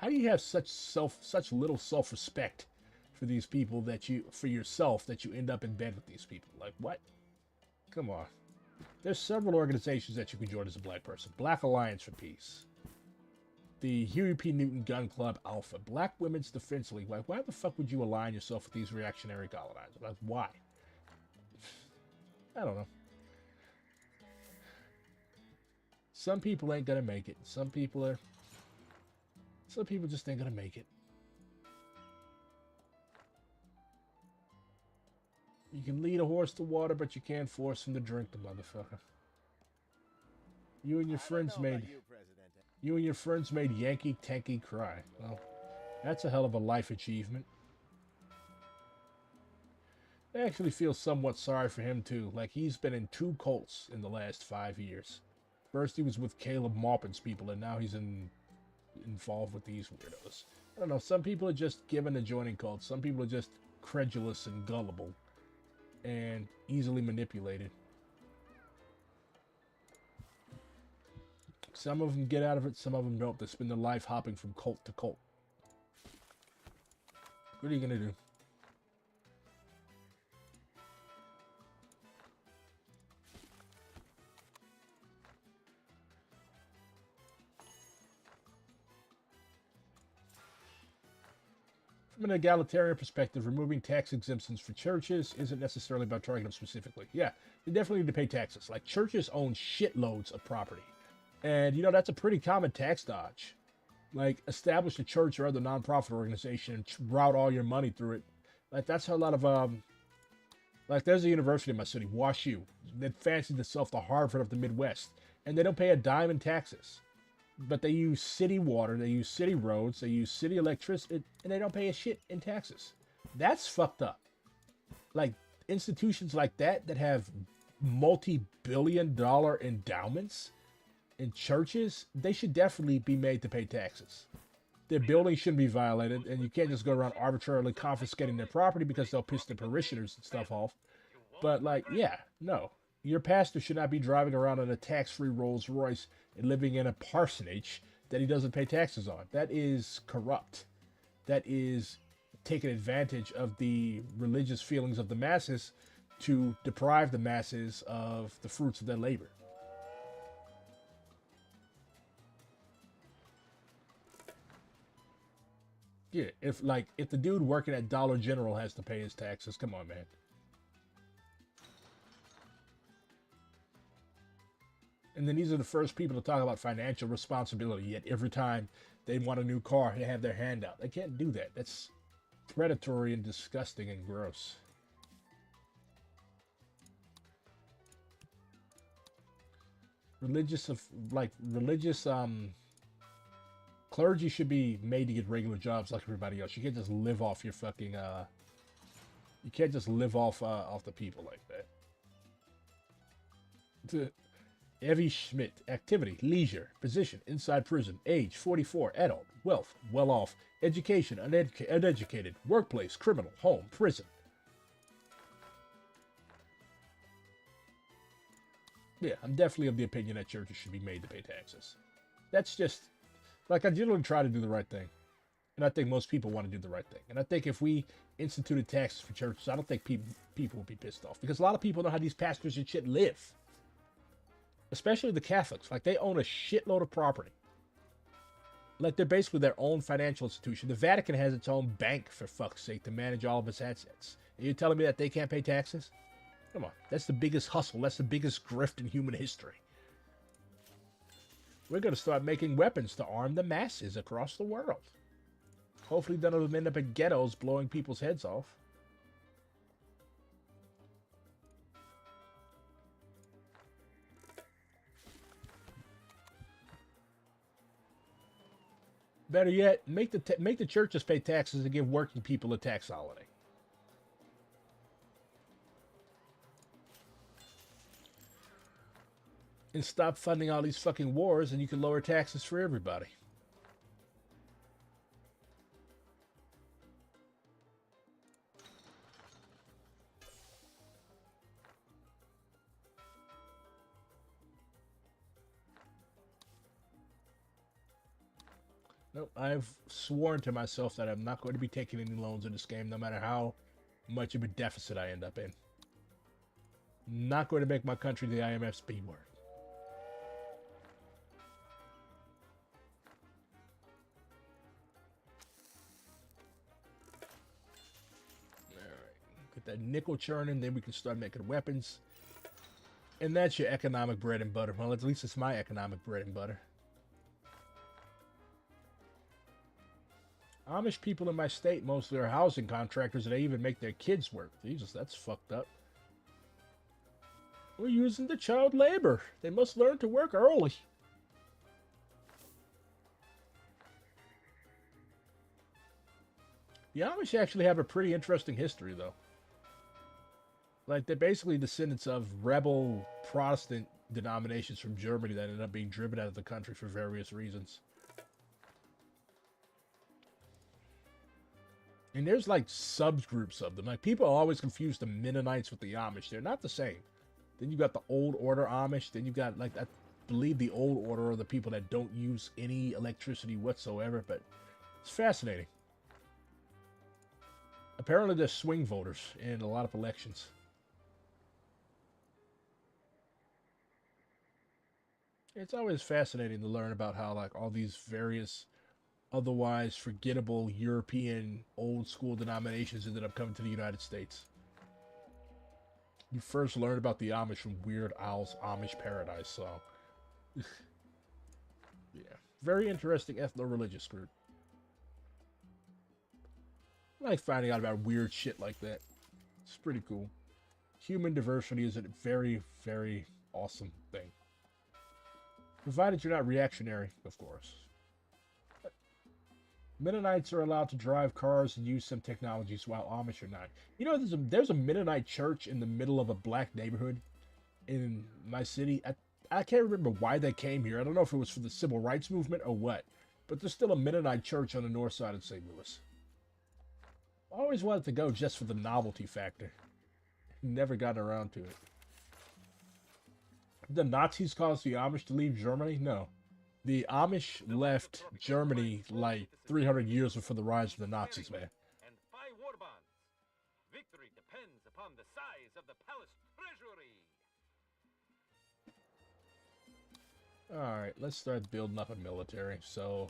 have such little self-respect for these people for yourself that you end up in bed with these people? Like, what? Come on. There's several organizations that you can join as a black person. Black Alliance for Peace, the Huey P. Newton Gun Club Alpha, Black Women's Defense League. Like, why the fuck would you align yourself with these reactionary colonizers? Like, why? I don't know. Some people ain't gonna make it. Some people just ain't gonna make it. You can lead a horse to water, but you can't force him to drink the motherfucker. You and your friends made Yankee Tanky cry. Well, that's a hell of a life achievement. I actually feel somewhat sorry for him too. Like, he's been in 2 cults in the last 5 years. First he was with Caleb Maupin's people, and now he's involved with these weirdos. I don't know, some people are just given to joining cults. Some people are just credulous and gullible and easily manipulated. Some of them get out of it, some of them don't. They spend their life hopping from cult to cult. What are you gonna do? From an egalitarian perspective, removing tax exemptions for churches isn't necessarily about targeting them specifically. Yeah, they definitely need to pay taxes. Like, churches own shitloads of property. And, you know, that's a pretty common tax dodge. Like, establish a church or other nonprofit organization and route all your money through it. Like, that's how a lot of, like, there's a university in my city, WashU, that fancies itself the Harvard of the Midwest. And they don't pay a dime in taxes. But they use city water, they use city roads, they use city electricity, and they don't pay a shit in taxes. That's fucked up. Like, institutions like that have multi-billion-dollar endowments in churches, they should definitely be made to pay taxes. Their buildings shouldn't be violated, and you can't just go around arbitrarily confiscating their property because they'll piss their parishioners and stuff off. But, like, yeah, no. Your pastor should not be driving around in a tax-free Rolls Royce and living in a parsonage that he doesn't pay taxes on. That is corrupt. That is taking advantage of the religious feelings of the masses to deprive the masses of the fruits of their labor. Yeah, if the dude working at Dollar General has to pay his taxes, come on, man. And then these are the first people to talk about financial responsibility, yet every time they want a new car, they have their hand out. They can't do that. That's predatory and disgusting and gross. Religious clergy should be made to get regular jobs like everybody else. You can't just live off your fucking you can't just live off the people like that. Evie Schmidt, activity, leisure, position, inside prison, age, 44, adult, wealth, well-off, education, uneducated, workplace, criminal, home, prison. Yeah, I'm definitely of the opinion that churches should be made to pay taxes. That's just, like, I generally try to do the right thing. And I think most people want to do the right thing. And I think if we instituted taxes for churches, I don't think people would be pissed off. Because a lot of people know how these pastors and shit live. Especially the Catholics. Like, they own a shitload of property. Like, they're basically their own financial institution. The Vatican has its own bank, for fuck's sake, to manage all of its assets. And you're telling me that they can't pay taxes? Come on. That's the biggest hustle. That's the biggest grift in human history. We're going to start making weapons to arm the masses across the world. Hopefully none of them end up in ghettos blowing people's heads off. Better yet, make the churches pay taxes and give working people a tax holiday. And stop funding all these fucking wars, and you can lower taxes for everybody. Nope, I've sworn to myself that I'm not going to be taking any loans in this game, no matter how much of a deficit I end up in. Not going to make my country the IMF's B word. Alright, get that nickel churning, then we can start making weapons. And that's your economic bread and butter. Well, at least it's my economic bread and butter. Amish people in my state mostly are housing contractors, and they even make their kids work. Jesus, that's fucked up. We're using the child labor. They must learn to work early. The Amish actually have a pretty interesting history, though. Like, they're basically descendants of rebel Protestant denominations from Germany that ended up being driven out of the country for various reasons. And there's like subgroups of them. Like, people always confuse the Mennonites with the Amish. They're not the same. Then you got the Old Order Amish. Then you got, like, I believe the Old Order are the people that don't use any electricity whatsoever. But it's fascinating. Apparently they're swing voters in a lot of elections. It's always fascinating to learn about how, like, all these various otherwise forgettable European old school denominations ended up coming to the United States. You first learned about the Amish from Weird Al's Amish Paradise song. Yeah. Very interesting ethno-religious group. I like finding out about weird shit like that. It's pretty cool. Human diversity is a very, very awesome thing. Provided you're not reactionary, of course. Mennonites are allowed to drive cars and use some technologies while Amish are not. You know, there's a Mennonite church in the middle of a black neighborhood in my city. I can't remember why they came here. I don't know if it was for the civil rights movement or what. But there's still a Mennonite church on the north side of St. Louis. I always wanted to go just for the novelty factor. Never got around to it. The Nazis caused the Amish to leave Germany? No. The Amish left Germany like 300 years before the rise of the Nazis, man. And 5 war bonds. Victory depends upon the size of the palace treasury. Alright, let's start building up a military. So,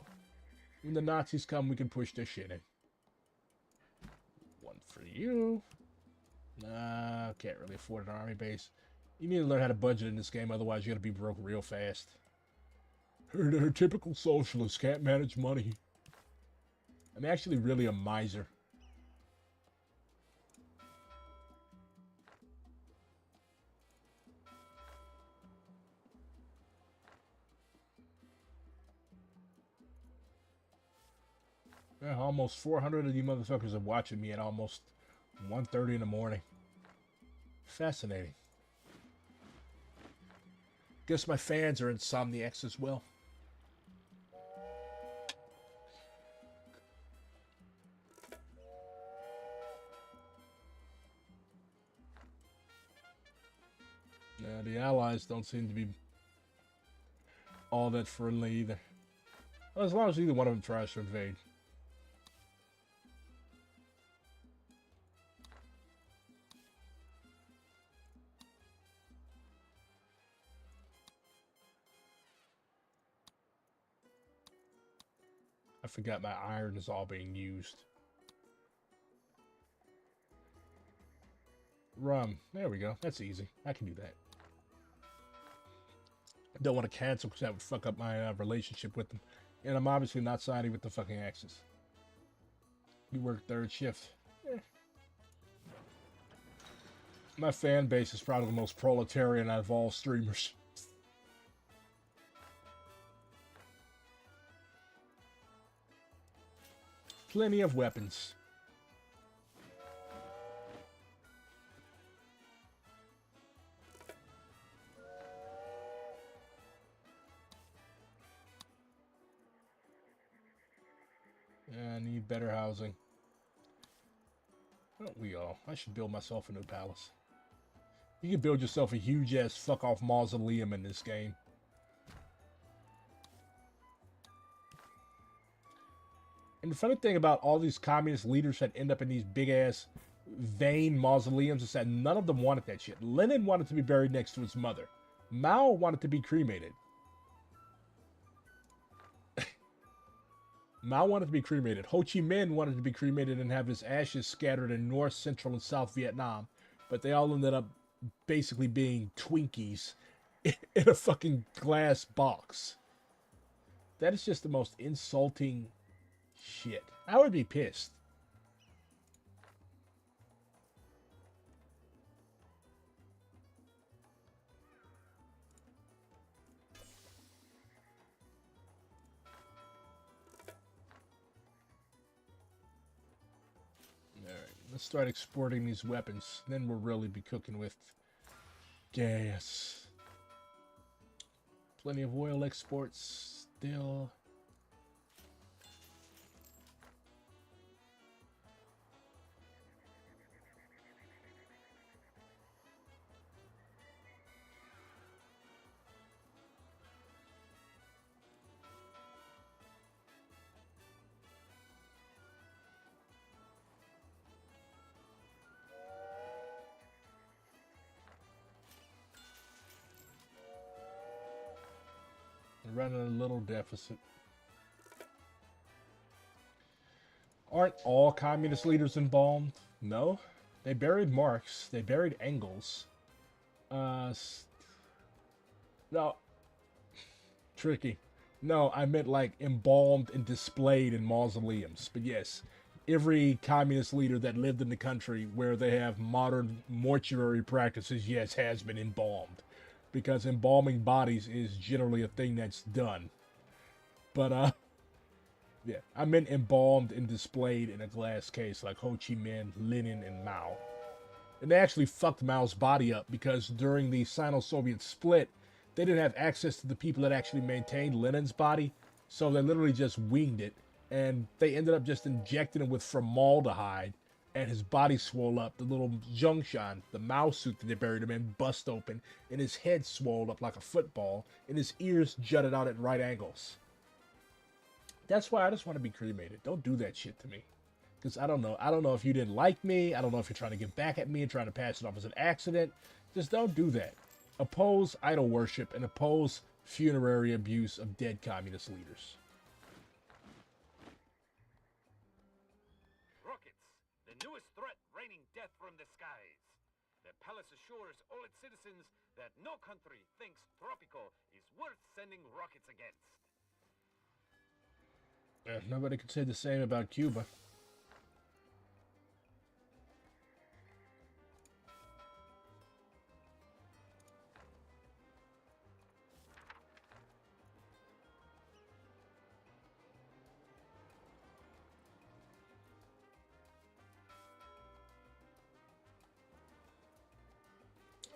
when the Nazis come, we can push their shit in. One for you. Nah, can't really afford an army base. You need to learn how to budget in this game, otherwise you're going to be broke real fast. They're typical socialists, can't manage money. I'm actually really a miser. Yeah, almost 400 of you motherfuckers are watching me at almost 1:30 in the morning. Fascinating. Guess my fans are insomniacs as well. Yeah, the Allies don't seem to be all that friendly either. Well, as long as either one of them tries to invade. I forgot my iron is all being used. Rum. There we go. That's easy. I can do that. Don't want to cancel because that would fuck up my relationship with them. And I'm obviously not siding with the fucking Axis. You work third shift. Eh. My fan base is probably the most proletarian out of all streamers. Plenty of weapons. I need better housing. Don't we all? I should build myself a new palace. You can build yourself a huge-ass fuck-off mausoleum in this game. And the funny thing about all these communist leaders that end up in these big-ass vain mausoleums is that none of them wanted that shit. Lenin wanted to be buried next to his mother. Mao wanted to be cremated. Mao wanted to be cremated. Ho Chi Minh wanted to be cremated and have his ashes scattered in North, Central, and South Vietnam. But they all ended up basically being Twinkies in a fucking glass box. That is just the most insulting shit. I would be pissed. Let's start exporting these weapons. Then we'll really be cooking with gas. Plenty of oil exports still. Running a little deficit. Aren't all communist leaders embalmed? No. They buried Marx. They buried Engels. No. Tricky. No, I meant like embalmed and displayed in mausoleums. But yes, every communist leader that lived in the country where they have modern mortuary practices, yes, has been embalmed. Because embalming bodies is generally a thing that's done. But, yeah, I meant embalmed and displayed in a glass case like Ho Chi Minh, Lenin, and Mao. And they actually fucked Mao's body up because during the Sino-Soviet split, they didn't have access to the people that actually maintained Lenin's body, so they literally just winged it. And they ended up just injecting him with formaldehyde, and his body swole up. The little Zhongshan, the Mao suit that they buried him in, bust open, and his head swelled up like a football, and his ears jutted out at right angles. That's why I just want to be cremated. Don't do that shit to me. Because I don't know. I don't know if you didn't like me. I don't know if you're trying to get back at me and trying to pass it off as an accident. Just don't do that. Oppose idol worship and oppose funerary abuse of dead communist leaders. Newest threat raining death from the skies. The palace assures all its citizens that no country thinks Tropico is worth sending rockets against. Nobody could say the same about Cuba.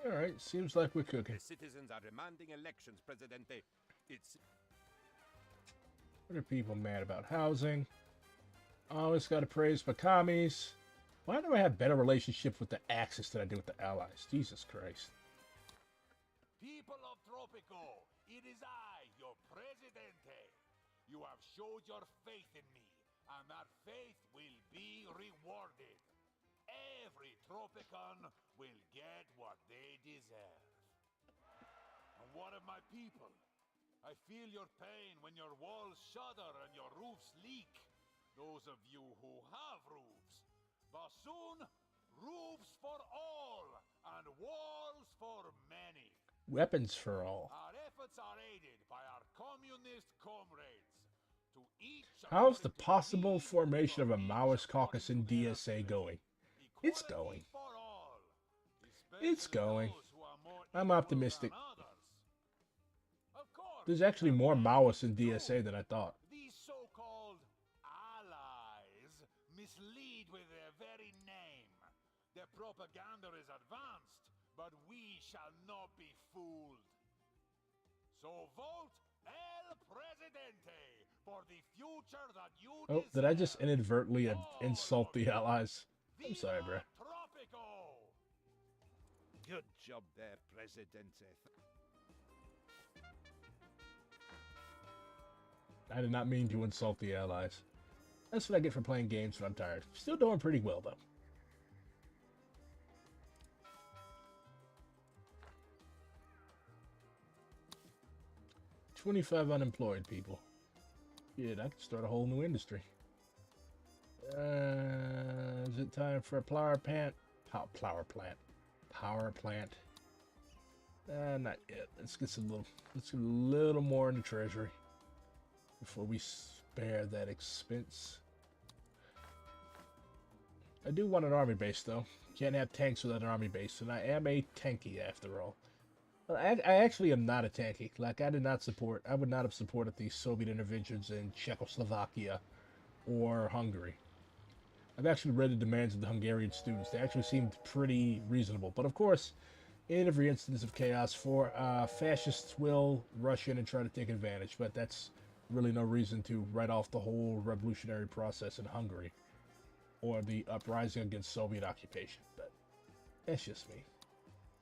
All right, seems like we're cooking. The citizens are demanding elections, Presidente. It's... What are people mad about? Housing. Always got to praise my commies. Why do I have better relationship with the Axis than I do with the Allies? Jesus Christ. People of Tropico, it is I, your Presidente. You have showed your faith in me, and that faith will be rewarded. Every Tropican will get what they deserve. And what of my people? I feel your pain when your walls shudder and your roofs leak. Those of you who have roofs. But soon, roofs for all and walls for many. Weapons for all. Our efforts are aided by our communist comrades. To each How is the according to possible need, formation of a for each Maoist caucus in according to their DSA ability. going? It's Equality going. for all, It's especially going. those who are more I'm equal optimistic. than others. Of course, There's we actually have more enemies Maoists in too. DSA than I thought. These so-called allies mislead with their very name. Their propaganda is advanced, but we shall not be fooled. So vote El Presidente for the future that you Oh, did I just deserve. inadvertently All insult of the you. allies? I'm sorry, Viva bro. Tropico! Good job there, Presidente. I did not mean to insult the allies. That's what I get for playing games when I'm tired. Still doing pretty well, though. "25 unemployed people. Shit, I could start a whole new industry. Is it time for a power plant? Power plant. Not yet. Let's get a little more in the treasury before we spare that expense. I do want an army base, though. Can't have tanks without an army base, and I am a tanky after all. Well, I actually am not a tanky. Like, I would not have supported the Soviet interventions in Czechoslovakia or Hungary. I've actually read the demands of the Hungarian students. They actually seemed pretty reasonable. But of course, in every instance of chaos, fascists will rush in and try to take advantage. But that's really no reason to write off the whole revolutionary process in Hungary or the uprising against Soviet occupation. But that's just me.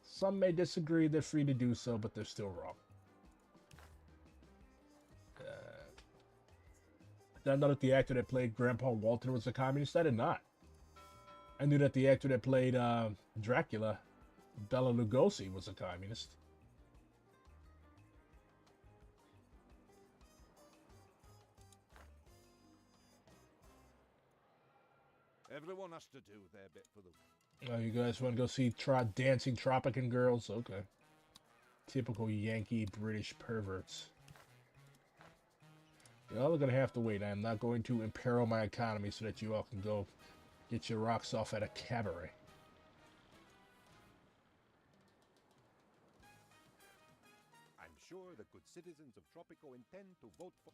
Some may disagree, they're free to do so, but they're still wrong. Did I know that the actor that played Grandpa Walter was a communist? I did not. I knew that the actor that played Dracula, Bela Lugosi, was a communist. Everyone has to do their bit for the... Oh, you guys want to go see Dancing Tropican Girls? Okay. Typical Yankee British perverts. Y'all are going to have to wait. I'm not going to imperil my economy so that you all can go get your rocks off at a cabaret. I'm sure the good citizens of Tropico intend to vote for...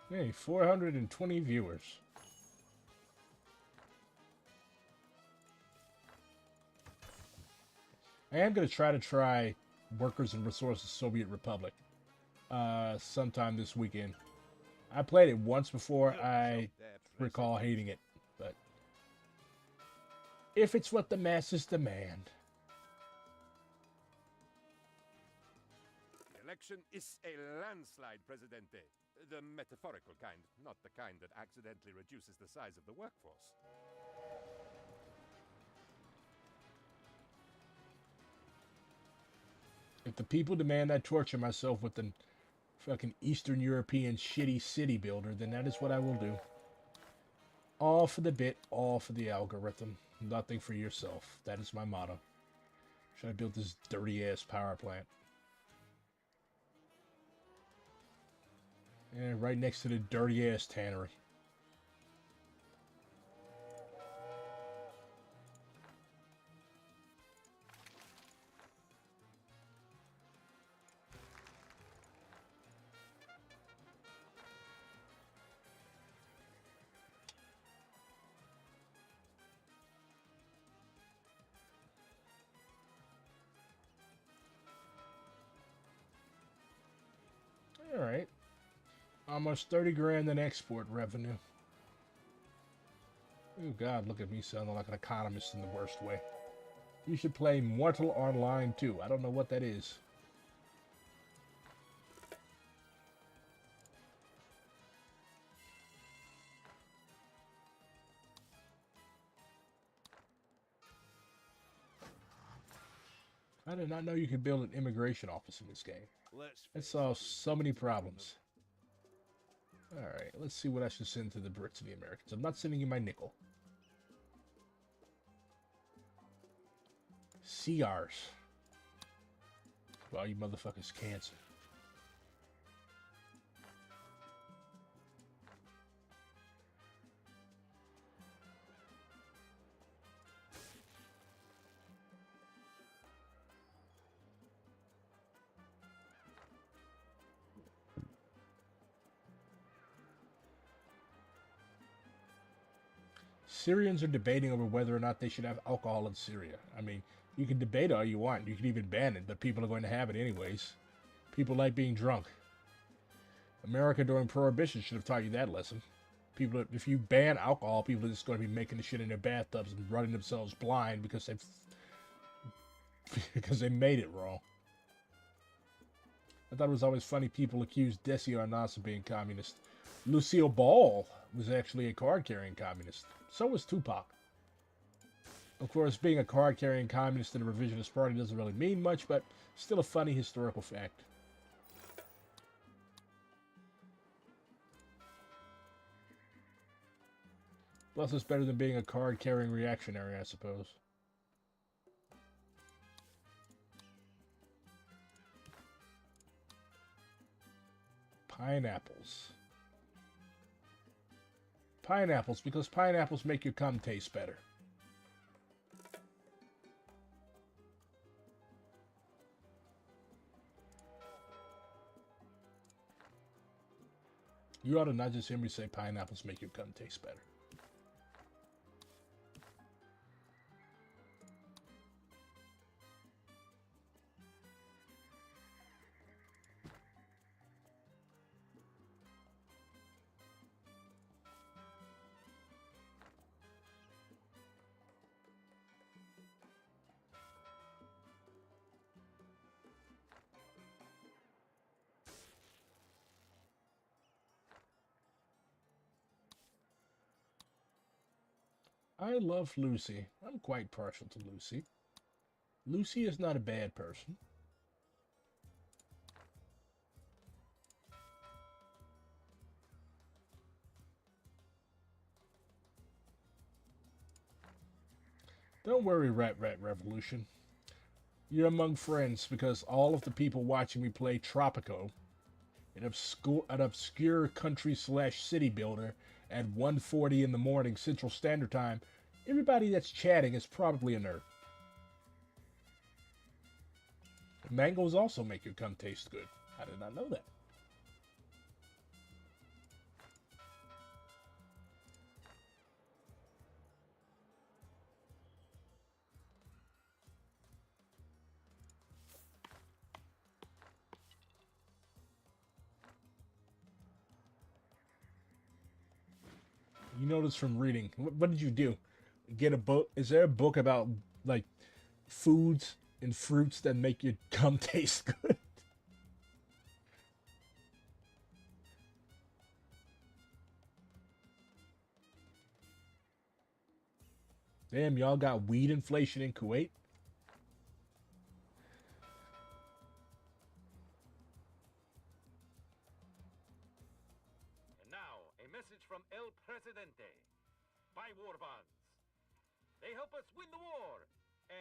Hey, 420 viewers. I am going to try Workers and Resources Soviet Republic sometime this weekend. I played it once before. I recall hating it, but if it's what the masses demand. Election is a landslide, Presidente. The metaphorical kind, not the kind that accidentally reduces the size of the workforce. If the people demand I torture myself with the fucking Eastern European shitty city builder, then that is what I will do. All for the bit, all for the algorithm. Nothing for yourself. That is my motto. Should I build this dirty ass power plant? Yeah, right next to the dirty ass tannery. All right. Almost 30 grand in export revenue. Oh God, look at me sounding like an economist in the worst way. You should play Mortal Online too. I don't know what that is. I did not know you could build an immigration office in this game. Let's That face solves it, so many problems. Alright, let's see what I should send to the Brits and the Americans. I'm not sending you my nickel. CRs. Well, you motherfuckers cancer. Syrians are debating over whether or not they should have alcohol in Syria. I mean, you can debate all you want. You can even ban it, but people are going to have it anyways. People like being drunk. America during Prohibition should have taught you that lesson. People, if you ban alcohol, people are just going to be making the shit in their bathtubs and running themselves blind because they made it wrong. I thought it was always funny people accused Desi Arnaz of being communist. Lucille Ball was actually a card-carrying communist. So was Tupac. Of course, being a card-carrying communist in a revisionist party doesn't really mean much, but still a funny historical fact. Plus, it's better than being a card-carrying reactionary, I suppose. Pineapples. Pineapples, because pineapples make your cum taste better. You ought to not just hear me say pineapples make your cum taste better. I love Lucy. I'm quite partial to Lucy. Lucy is not a bad person. Don't worry, Rat Revolution. You're among friends because all of the people watching me play Tropico, an obscure country/city builder, at 1:40 in the morning Central Standard Time, everybody that's chatting is probably a nerd. Mangoes also make your cum taste good. I did not know that. You notice from reading. What did you do? Get a book? Is there a book about like foods and fruits that make your cum taste good? Damn, y'all got weed inflation in Kuwait? And now, a message from El Presidente. Buy war bonds. They help us win the war,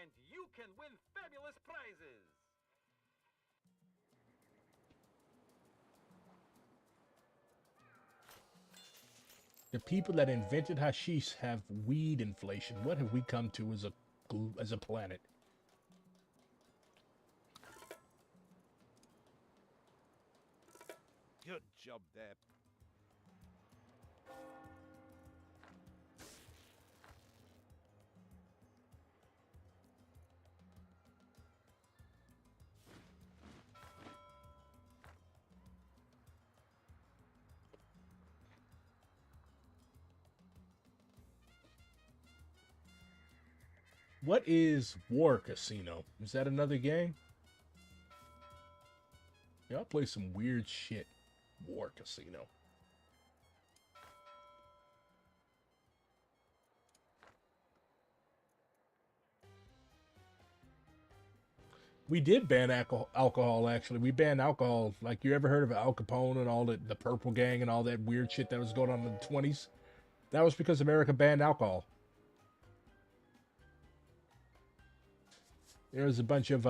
and you can win fabulous prizes. The people that invented hashish have weed inflation. What have we come to as a planet? Good job there. What is War Casino? Is that another game? Y'all play some weird shit. War Casino. We did ban alcohol, actually. We banned alcohol. Like, you ever heard of Al Capone and all the Purple Gang and all that weird shit that was going on in the 20s? That was because America banned alcohol. There was a bunch of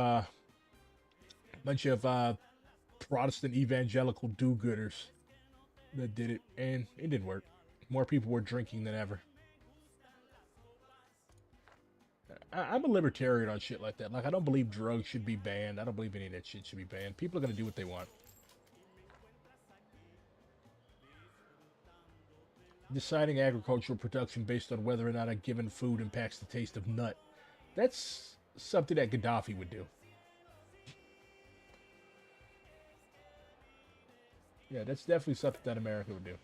Protestant evangelical do-gooders that did it, and it didn't work. More people were drinking than ever. I'm a libertarian on shit like that. Like, I don't believe drugs should be banned. I don't believe any of that shit should be banned. People are going to do what they want. Deciding agricultural production based on whether or not a given food impacts the taste of nut. That's something that Gaddafi would do. Yeah, that's definitely something that America would do.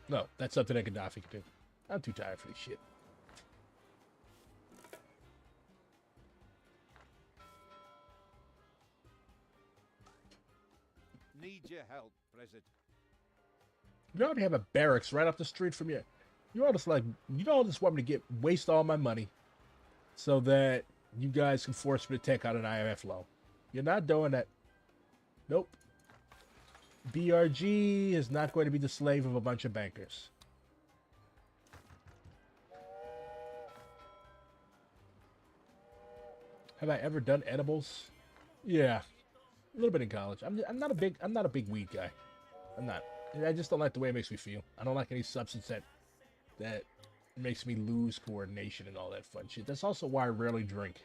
No, that's something that Gaddafi could do. I'm too tired for this shit. Need your help, President. You already have a barracks right up the street from you. You all just like, you don't just want me to waste all my money so that you guys can force me to take out an IMF loan. You're not doing that. Nope. BRG is not going to be the slave of a bunch of bankers. Have I ever done edibles? Yeah, a little bit in college. I'm not a big weed guy. I'm not. I just don't like the way it makes me feel. I don't like any substance that makes me lose coordination and all that fun shit. That's also why I rarely drink.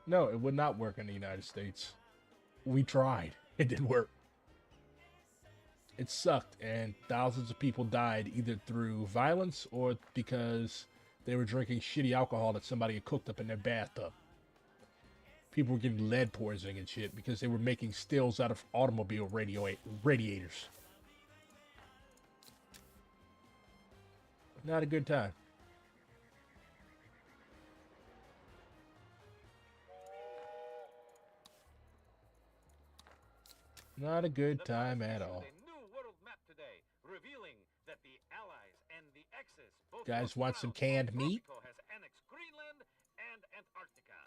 No, it would not work in the United States. We tried. It didn't work. It sucked, and thousands of people died either through violence or because they were drinking shitty alcohol that somebody had cooked up in their bathtub. People were getting lead poisoning and shit because they were making stills out of automobile radiators. Not a good time. Not a good time at all. Guys want some canned meat? Has annexed Greenland and Antarctica.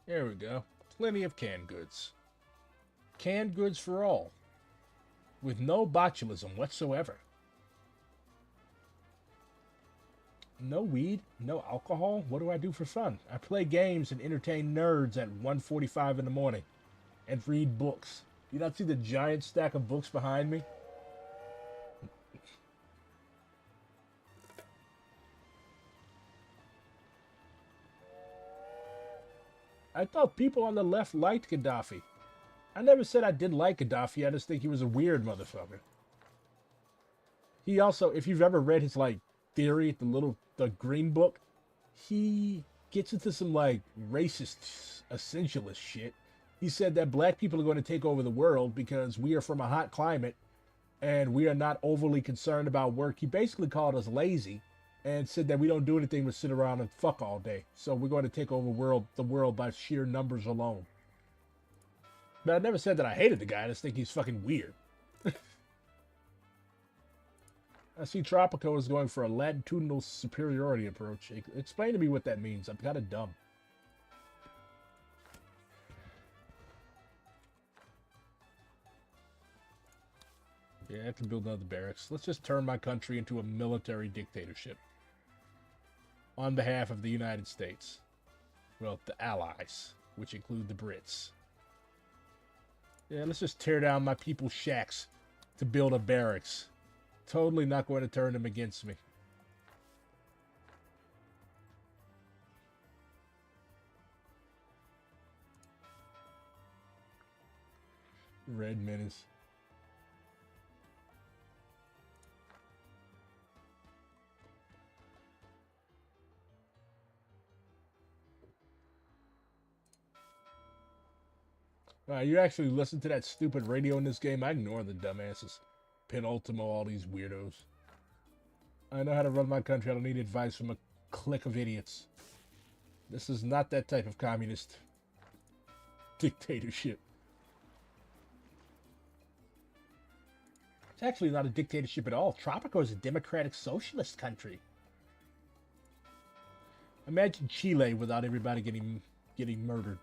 There we go. Plenty of canned goods. Canned goods for all. With no botulism whatsoever. No weed, no alcohol. What do I do for fun? I play games and entertain nerds at 1:45 in the morning and read books. You not see the giant stack of books behind me? I thought people on the left liked Gaddafi. I never said I didn't like Gaddafi. I just think he was a weird motherfucker. He also, if you've ever read his like theory, the green book, he gets into some like racist essentialist shit. He said that black people are going to take over the world because we are from a hot climate and we are not overly concerned about work. He basically called us lazy and said that we don't do anything but sit around and fuck all day. So we're going to take over the world by sheer numbers alone. But I never said that I hated the guy. I just think he's fucking weird. I see Tropico is going for a latitudinal superiority approach. Explain to me what that means. I'm kind of dumb. Yeah, I can build another barracks. Let's just turn my country into a military dictatorship. On behalf of the United States. Well, the Allies, which include the Brits. Yeah, let's just tear down my people's shacks to build a barracks. Totally not going to turn them against me. Red Menace. You actually listen to that stupid radio in this game? I ignore the dumbasses. Penultimo, all these weirdos. I know how to run my country. I don't need advice from a clique of idiots. This is not that type of communist dictatorship. It's actually not a dictatorship at all. Tropico is a democratic socialist country. Imagine Chile without everybody getting murdered.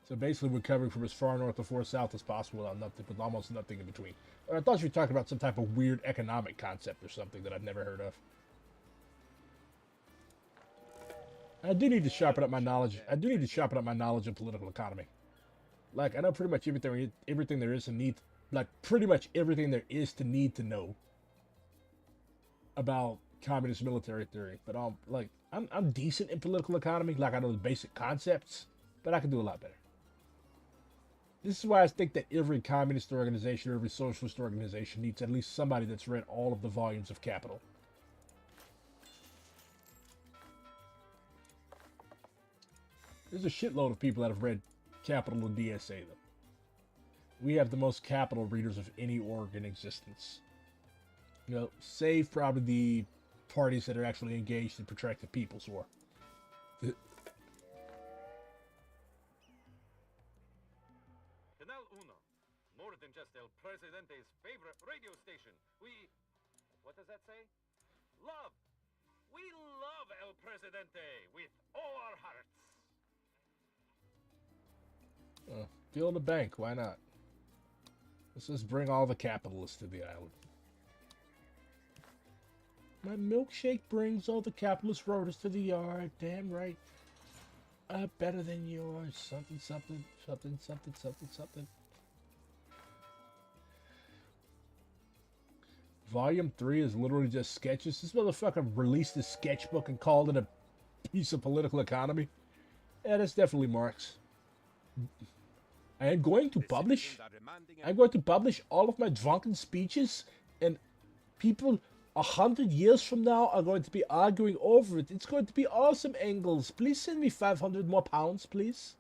So basically, we're covering from as far north or far south as possible without nothing, with almost nothing in between. I thought you were talking about some type of weird economic concept or something that I've never heard of. I do need to sharpen up my knowledge. I do need to sharpen up my knowledge of political economy. Like, I know pretty much everything there is to need, like pretty much everything there is to need to know about communist military theory. But I'm decent in political economy. Like, I know the basic concepts, but I can do a lot better. This is why I think that every communist organization or every socialist organization needs at least somebody that's read all of the volumes of Capital. There's a shitload of people that have read Capital and DSA, though. We have the most Capital readers of any org in existence. You know, save probably the parties that are actually engaged in protracted People's War. Canal Uno, more than just El Presidente's favorite radio station. What does that say? Love. We love El Presidente with all our hearts. Fill the bank, why not? Let's just bring all the capitalists to the island. My milkshake brings all the capitalist rotors to the yard. Damn right. Better than yours. Something, something, something, something, something, something. Volume 3 is literally just sketches. This motherfucker released a sketchbook and called it a piece of political economy. Yeah, that's definitely Marx. I'm going to publish all of my drunken speeches, and people 100 years from now are going to be arguing over it. It's going to be awesome, Engels. Please send me 500 more pounds, please.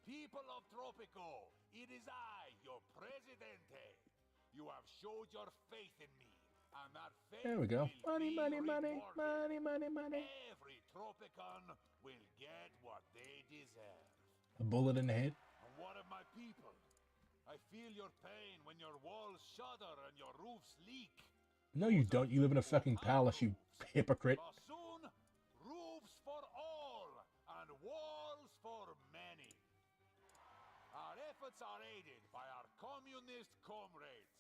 People of Tropico, it is I, your Presidente. You have showed your faith in me, and that faith There we go. will Money, be money, money, rewarded. money, money, money. Every Tropicon will get what they deserve. A bullet in the head. And what of my people? I feel your pain when your walls shudder and your roofs leak. No, you don't. You live in a fucking palace, you hypocrite. But soon, roofs for all and walls for many. Our efforts are aided by our communist comrades,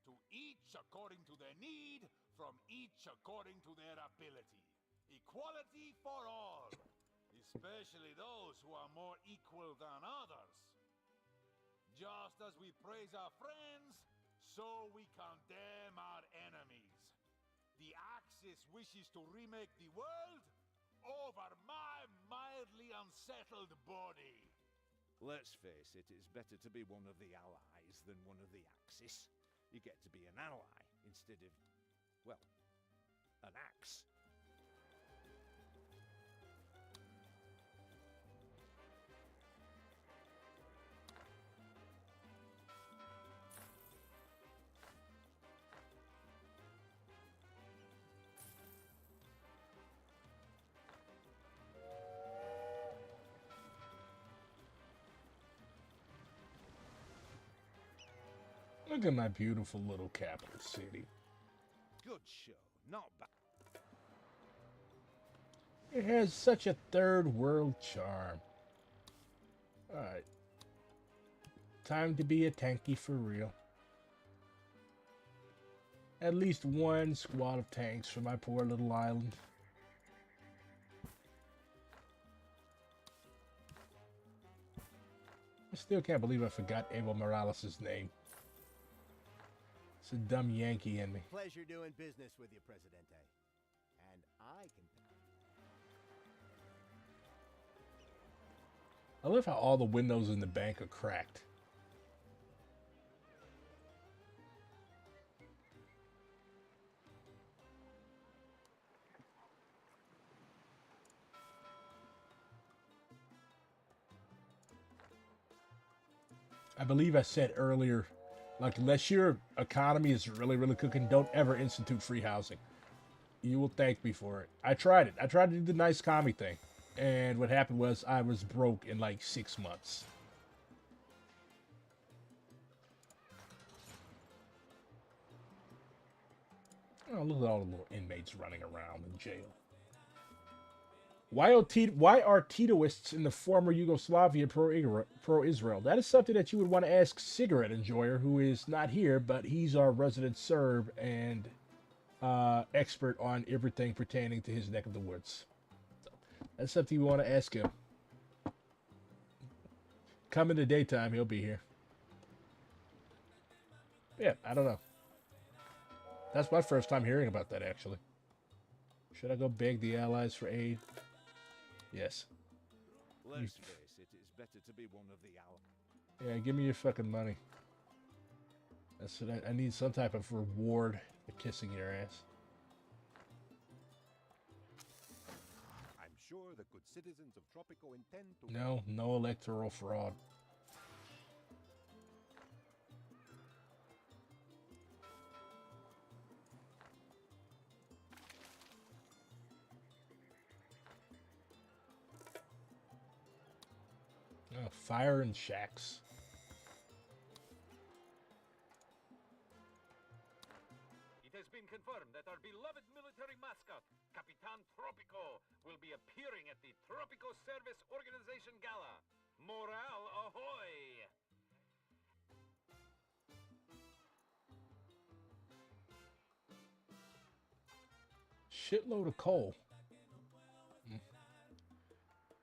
to each according to their need, from each according to their ability. Equality for all, especially those who are more equal than others. Just as we praise our friends, so we condemn our enemies. The Axis wishes to remake the world over my mildly unsettled body. Let's face it, it's better to be one of the Allies than one of the Axis. You get to be an ally instead of, well, an axe. Look at my beautiful little capital city. Good show, not bad. It has such a third world charm. Alright. Time to be a tanky for real. At least one squad of tanks for my poor little island. I still can't believe I forgot Evo Morales' name. It's a dumb Yankee in me. Pleasure doing business with you, Presidente. And I can... I love how all the windows in the bank are cracked. I believe I said earlier, like, unless your economy is really, really cooking, don't ever institute free housing. You will thank me for it. I tried it. I tried to do the nice commie thing. And what happened was I was broke in like 6 months. Oh, look at all the little inmates running around in jail. Why are Titoists in the former Yugoslavia pro-Israel? That is something that you would want to ask Cigarette Enjoyer, who is not here, but he's our resident Serb and expert on everything pertaining to his neck of the woods. So, that's something you want to ask him. Come in the daytime, he'll be here. Yeah, I don't know. That's my first time hearing about that, actually. Should I go beg the Allies for aid? Yes. Let's face it, it's better to be one of the allies. Yeah, give me your fucking money. That's what I need, some type of reward for kissing your ass. I'm sure the good citizens of Tropico intend to... No electoral fraud. Oh, fire and shacks. It has been confirmed that our beloved military mascot, Capitan Tropico, will be appearing at the Tropico Service Organization Gala. Morale ahoy! Shitload of coal.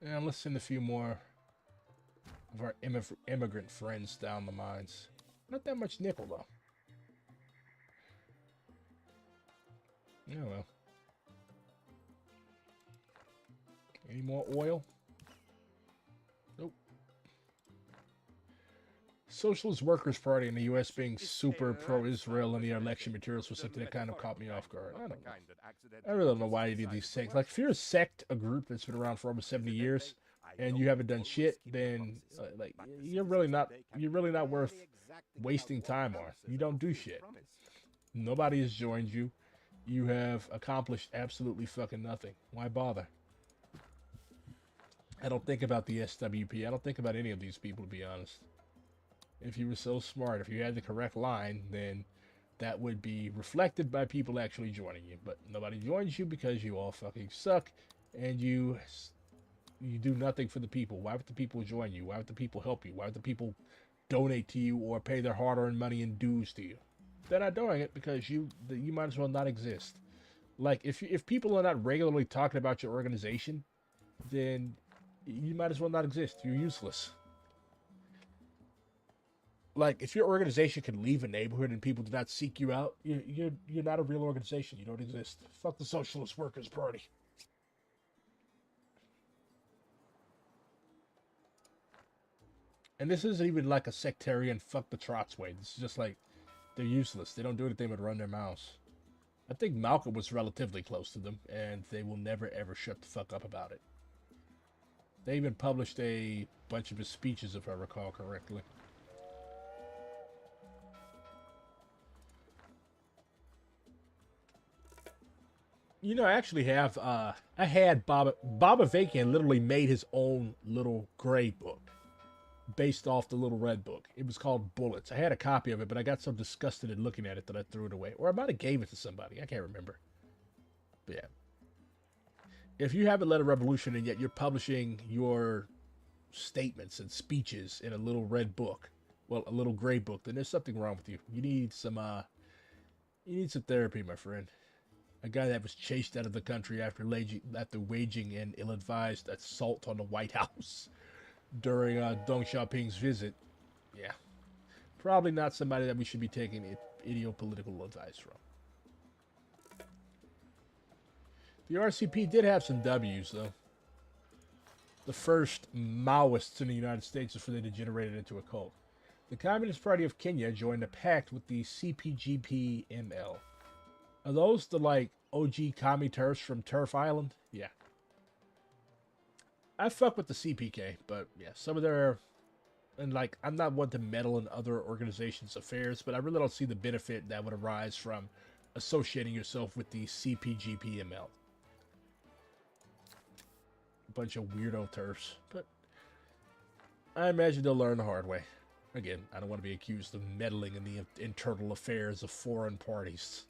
Yeah, let's send a few more of our immigrant friends down the mines. Not that much nickel, though. Yeah, well. Any more oil? Nope. Socialist Workers' Party in the U.S. being super pro-Israel in the election materials was something that kind of caught me off guard. I don't know. I really don't know why you do these things. Like, if you're a sect, a group that's been around for almost 70 years, and you haven't done shit, then like you're really not worth wasting time on. You don't do shit. Nobody has joined you. You have accomplished absolutely fucking nothing. Why bother? I don't think about the SWP. I don't think about any of these people, to be honest. If you were so smart, if you had the correct line, then that would be reflected by people actually joining you. But nobody joins you because you all fucking suck, and you do nothing for the people. Why would the people join you? Why would the people help you? Why would the people donate to you or pay their hard-earned money in dues to you? They're not doing it because you might as well not exist. Like, if people are not regularly talking about your organization, then you might as well not exist. You're useless. Like, if your organization can leave a neighborhood and people do not seek you out, you're not a real organization. You don't exist. Fuck the Socialist Workers' Party. And this isn't even like a sectarian fuck the Trots way. This is just like, they're useless. They don't do anything but run their mouths. I think Malcolm was relatively close to them, and they will never ever shut the fuck up about it. They even published a bunch of his speeches, if I recall correctly. You know, I actually have, I had Baba Vakian literally made his own little gray book based off the little red book. It was called Bullets. I had a copy of it, but I got so disgusted at looking at it that I threw it away. Or I might have gave it to somebody. I can't remember. But yeah. If you haven't led a revolution and yet you're publishing your statements and speeches in a little red book, well, a little gray book, then there's something wrong with you. You need some therapy, my friend. A guy that was chased out of the country after waging an ill-advised assault on the White House during Deng Xiaoping's visit. Yeah. Probably not somebody that we should be taking idiopolitical advice from. The RCP did have some W's, though. the first Maoists in the United States before they degenerated into a cult. The Communist Party of Kenya joined a pact with the CPGP-ML. Are those the, like, OG commie turfs from Turf Island? Yeah. I fuck with the CPK, but yeah, some of their... And, like, I'm not one to meddle in other organizations' affairs, but I really don't see the benefit that would arise from associating yourself with the CPGP-ML. Bunch of weirdo turfs, but I imagine they'll learn the hard way. Again, I don't want to be accused of meddling in the internal affairs of foreign parties.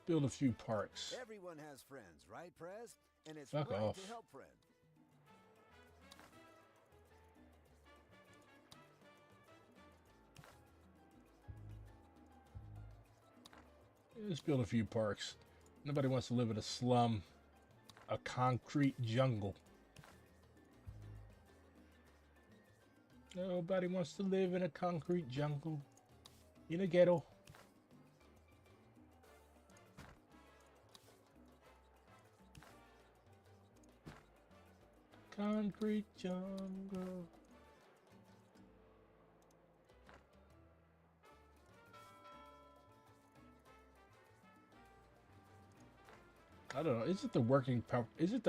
Build a few parks. Everyone has friends, right, Prez? And it's Fuck right off. to help friends. Let's build a few parks. Nobody wants to live in a slum, a concrete jungle. Nobody wants to live in a concrete jungle, in a ghetto. Concrete jungle. I don't know. Is it the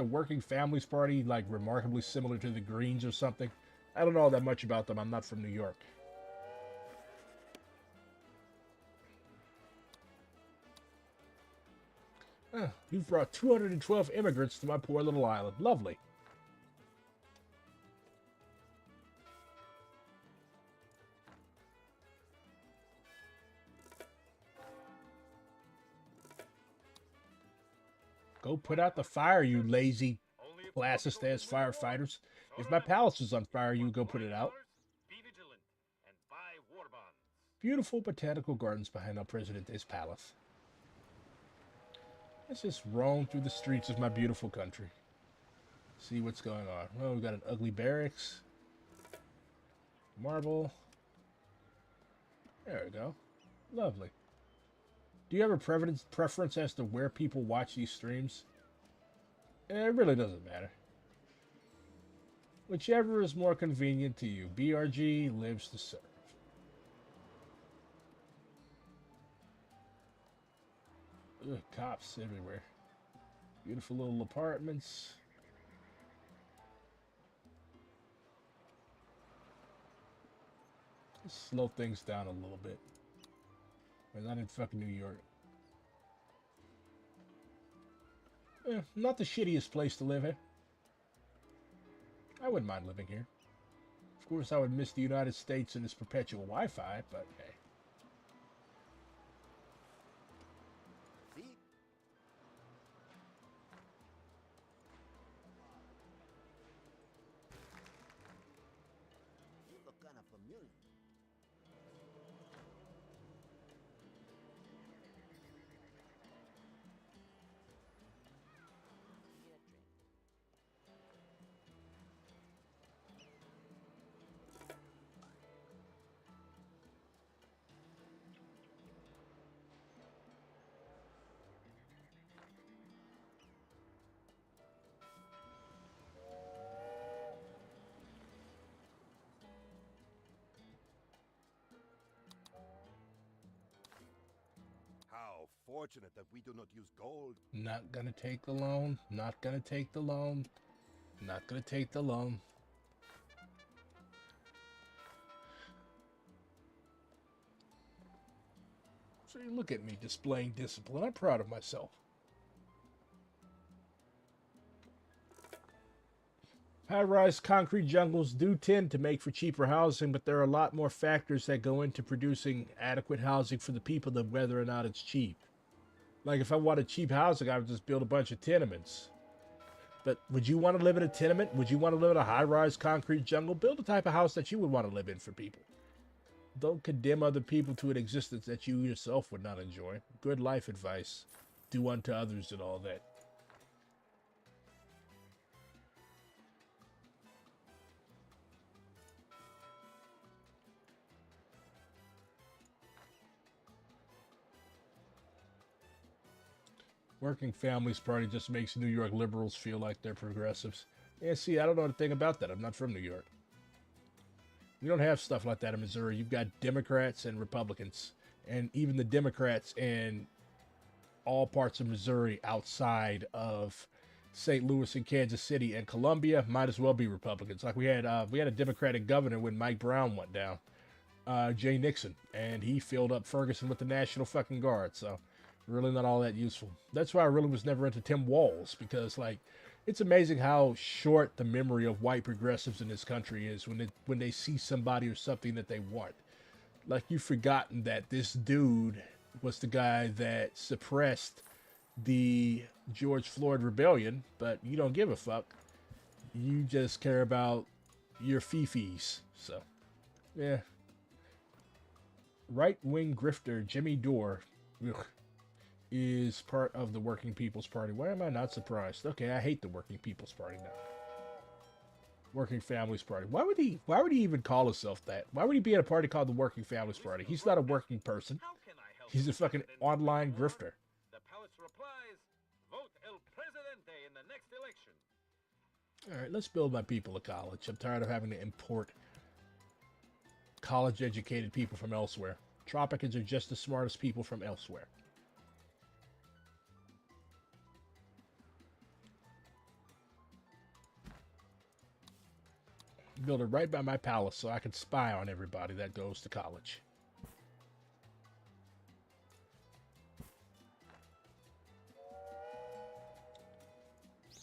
working families party like remarkably similar to the Greens or something? I don't know that much about them. I'm not from New York. You've brought 212 immigrants to my poor little island. Lovely. Go put out the fire, you lazy classist-ass firefighters. If my palace was on fire, you would go put it out. Be vigilant and buy war bonds. Beautiful botanical gardens behind El Presidente's palace. Let's just roam through the streets of my beautiful country. See what's going on. Oh, we got an ugly barracks. Marble. There we go. Lovely. Do you have a preference as to where people watch these streams? It really doesn't matter. Whichever is more convenient to you. BRG lives to serve. Ugh, cops everywhere. Beautiful little apartments. Let's slow things down a little bit. We're not in fucking New York. Not the shittiest place to live in. I wouldn't mind living here. Of course, I would miss the United States and its perpetual Wi-Fi, but hey. See? You look kind of familiar. How fortunate that we do not use gold. Not gonna take the loan. Not gonna take the loan. Not gonna take the loan. So you look at me displaying discipline. I'm proud of myself. High-rise concrete jungles do tend to make for cheaper housing, but there are a lot more factors that go into producing adequate housing for the people than whether or not it's cheap. Like, if I wanted cheap housing, I would just build a bunch of tenements. But would you want to live in a tenement? Would you want to live in a high-rise concrete jungle? Build the type of house that you would want to live in for people. Don't condemn other people to an existence that you yourself would not enjoy. Good life advice. Do unto others and all that. Working Families Party just makes New York liberals feel like they're progressives. Yeah, see, I don't know anything about that. I'm not from New York. We don't have stuff like that in Missouri. You've got Democrats and Republicans. And even the Democrats in all parts of Missouri outside of St. Louis and Kansas City and Columbia might as well be Republicans. Like we had a Democratic governor when Mike Brown went down, Jay Nixon, and he filled up Ferguson with the National fucking Guard. So really not all that useful. That's why I really was never into Tim Walz, because like it's amazing how short the memory of white progressives in this country is when they see somebody or something that they want. Like, you've forgotten that this dude was the guy that suppressed the George Floyd rebellion, but you don't give a fuck. You just care about your fifis. So, yeah. Right-wing grifter Jimmy Dore is part of the Working People's Party. Why am I not surprised? Okay, I hate the Working People's Party now. Working Families Party. Why would he even call himself that? Why would he be at a party called the Working Families Party? He's not a working person. He's a fucking online grifter. The palace replies, vote El Presidente in the next election. Alright, let's build my people a college. I'm tired of having to import college-educated people from elsewhere. Tropicans are just the smartest people from elsewhere. Build it right by my palace so I can spy on everybody that goes to college.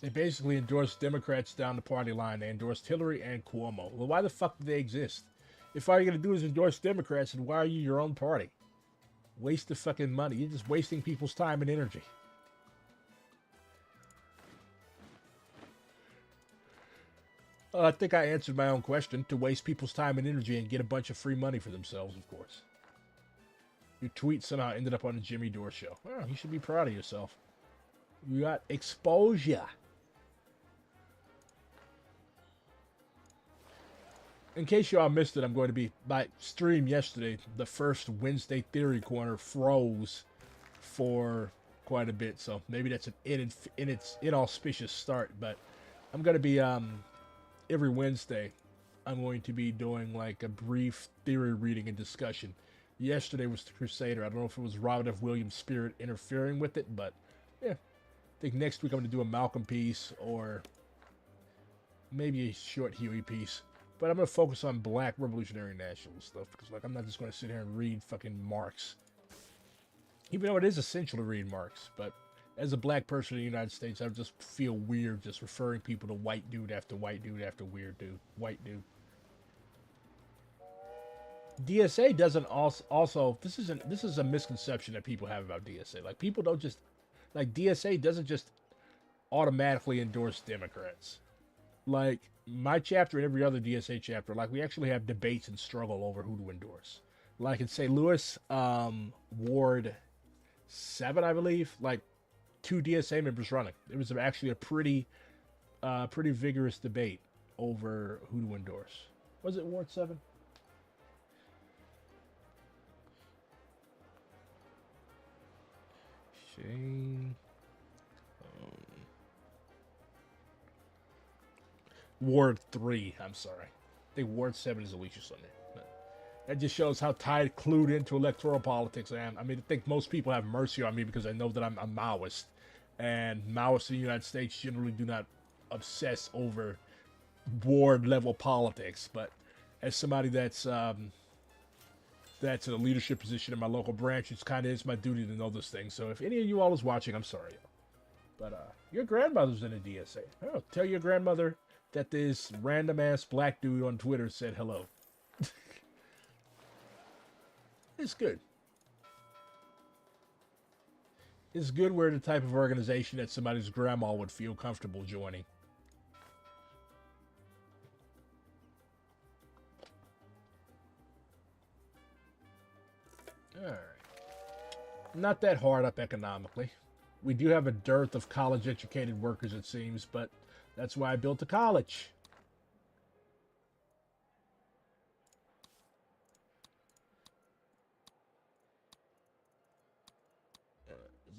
They basically endorsed Democrats down the party line. They endorsed Hillary and Cuomo. Well, why the fuck do they exist? If all you're going to do is endorse Democrats, then why are you your own party? Waste the fucking money. You're just wasting people's time and energy. I think I answered my own question. To waste people's time and energy and get a bunch of free money for themselves, of course. Your tweet somehow ended up on the Jimmy Dore show. Oh, you should be proud of yourself. You got exposure. In case y'all missed it, I'm going to be... My stream yesterday, the first Wednesday Theory Corner froze for quite a bit. So maybe that's an inauspicious start. But I'm going to be... every Wednesday, I'm going to be doing like a brief theory reading and discussion. Yesterday was the Crusader. I don't know if it was Robert F. Williams' spirit interfering with it, but yeah. I think next week I'm going to do a Malcolm piece or maybe a short Huey piece. But I'm going to focus on black revolutionary nationalist stuff because like I'm not just going to sit here and read fucking Marx. Even though it is essential to read Marx, but as a black person in the United States, I just feel weird just referring people to white dude after white dude after weird dude. White dude. DSA doesn't also this is a misconception that people have about DSA. Like people don't just like DSA doesn't just automatically endorse Democrats. Like my chapter and every other DSA chapter, like we actually have debates and struggle over who to endorse. Like in St. Louis, Ward 7, I believe, like 2 DSA members running. It was actually a pretty vigorous debate over who to endorse. Was it Ward 7? Shane. Ward 3, I'm sorry. I think Ward 7 is Alicia Sunday. That just shows how clued into electoral politics I am. I mean, I think most people have mercy on me because I know that I'm a Maoist. And Maoists in the United States generally do not obsess over ward-level politics. But as somebody that's in a leadership position in my local branch, it's kind of is my duty to know this thing. So if any of you all is watching, I'm sorry. But your grandmother's in a DSA. Oh, tell your grandmother that this random ass black dude on Twitter said hello. It's good. It's good. We're the type of organization that somebody's grandma would feel comfortable joining. Alright. Not that hard up economically. We do have a dearth of college-educated workers, it seems, but that's why I built a college.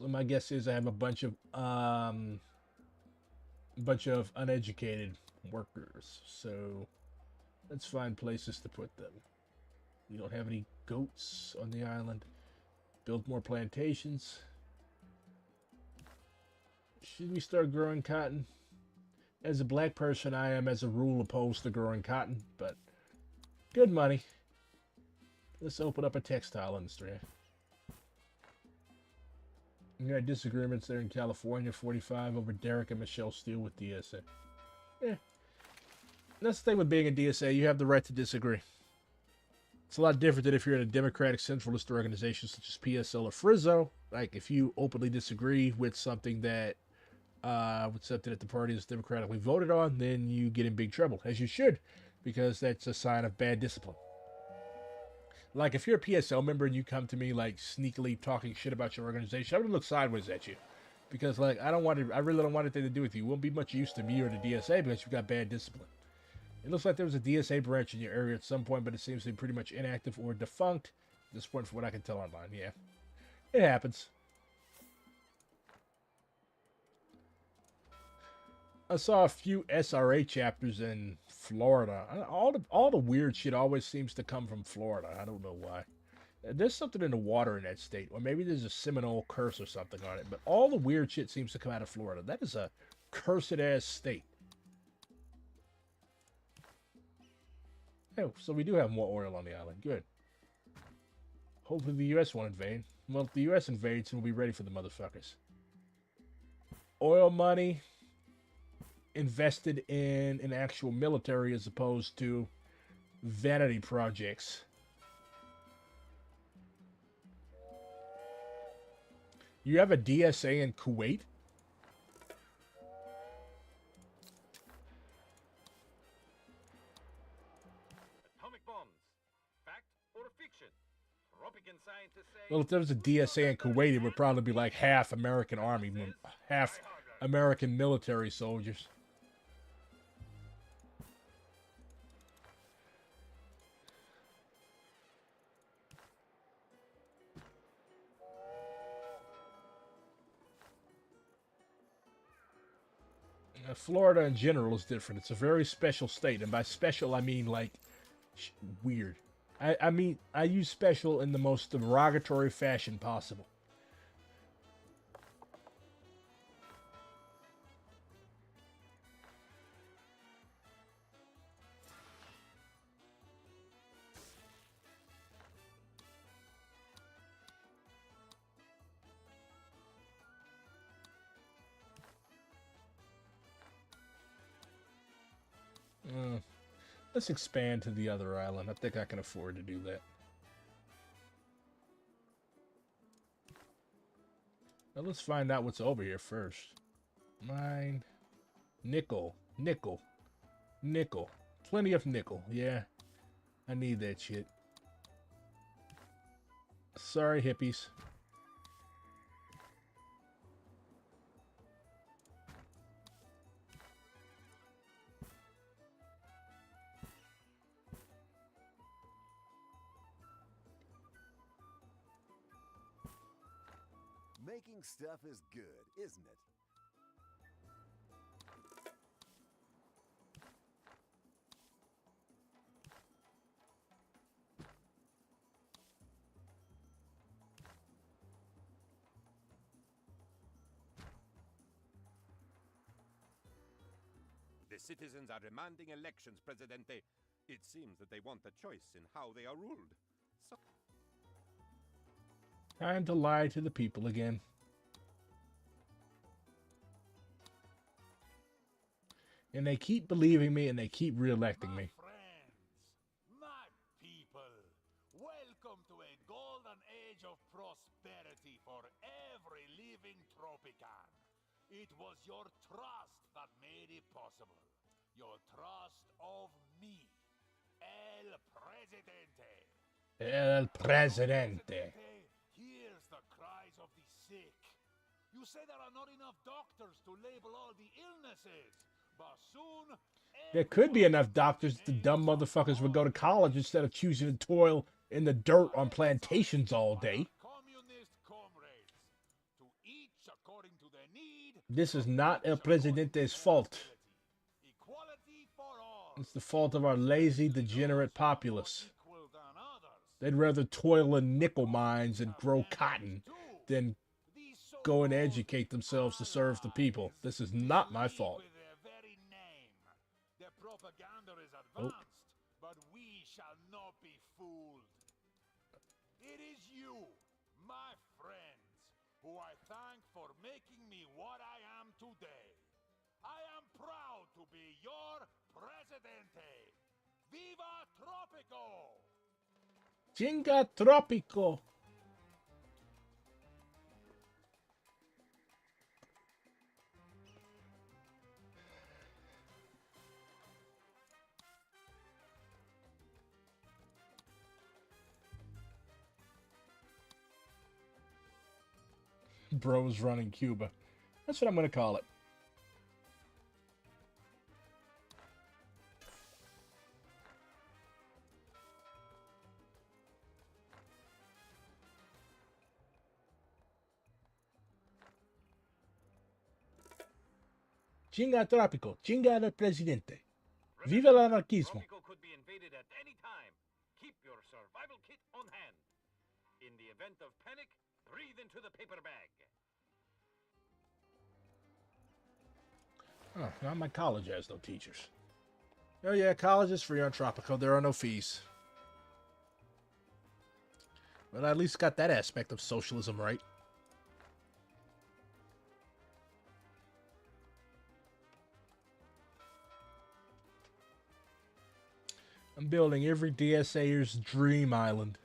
So my guess is I have a bunch of uneducated workers. So let's find places to put them. We don't have any goats on the island. Build more plantations. Should we start growing cotton? As a black person, I am, as a rule, opposed to growing cotton, but good money. Let's open up a textile industry. We got disagreements there in California, 45 over Derek and Michelle Steele with DSA. Yeah. That's the thing with being a DSA, you have the right to disagree. It's a lot different than if you're in a Democratic centralist organization such as PSL or Frizzo. Like, if you openly disagree with something that the party is democratically voted on, then you get in big trouble, as you should, because that's a sign of bad discipline. Like, if you're a PSL member and you come to me, like, sneakily talking shit about your organization, I'm gonna look sideways at you. Because, like, I really don't want anything to do with you. You won't be much use to me or the DSA because you've got bad discipline. It looks like there was a DSA branch in your area at some point, but it seems to be pretty much inactive or defunct at this point, from what I can tell online. Yeah. It happens. I saw a few SRA chapters in Florida. All the weird shit always seems to come from Florida. I don't know why. There's something in the water in that state, or maybe there's a Seminole curse or something on it, but all the weird shit seems to come out of Florida. That is a cursed-ass state. Oh, so we do have more oil on the island. Good. Hopefully the U.S. won't invade. Well, if the U.S. invades, we'll be ready for the motherfuckers. Oil money invested in an actual military as opposed to vanity projects. You have a DSA in Kuwait? Atomic bombs. Fact or fiction? Tropican scientists say... Well, if there was a DSA in Kuwait, it would probably be like half American army, half American military soldiers. Florida in general is different. It's a very special state, and by special I mean like weird. I mean, I use special in the most derogatory fashion possible. Let's expand to the other island. I think I can afford to do that. Now let's find out what's over here first. Mine. Nickel. Nickel. Nickel. Plenty of nickel. Yeah. I need that shit. Sorry, hippies. Making stuff is good, isn't it? The citizens are demanding elections, Presidente. It seems that they want a choice in how they are ruled. So Time to lie to the people again. And they keep believing me and they keep reelecting My me. friends, my people, welcome to a golden age of prosperity for every living Tropican. It was your trust that made it possible. Your trust of me, El Presidente. El Presidente. Hears the cries of the sick. You say there are not enough doctors to label all the illnesses, but soon There could be enough doctors if the dumb motherfuckers would go to college instead of choosing to toil in the dirt on plantations all day. communist comrades, to each according to their need. This is not El Presidente's fault. Equality for all. It's the fault of our lazy, degenerate populace. Equal than others. They'd rather toil in nickel mines and grow cotton than These go and so-called educate themselves to serve the people. This is not my fault. with their very name. Their propaganda is advanced, but we shall not be fooled. It is you, my friends, who I thank for making me what I am today. I am proud to be your Presidente. Viva Tropico! Chinga Tropico. Bros running Cuba. That's what I'm going to call it. Chinga Tropico. Chinga el Presidente. Viva el anarquismo. Tropico could be invaded at any time. Keep your survival kit on hand. In the event of panic, breathe into the paper bag. Oh, now my college has no teachers. Oh yeah, college is free on Tropico. There are no fees. But I at least got that aspect of socialism right. I'm building every DSAer's dream island.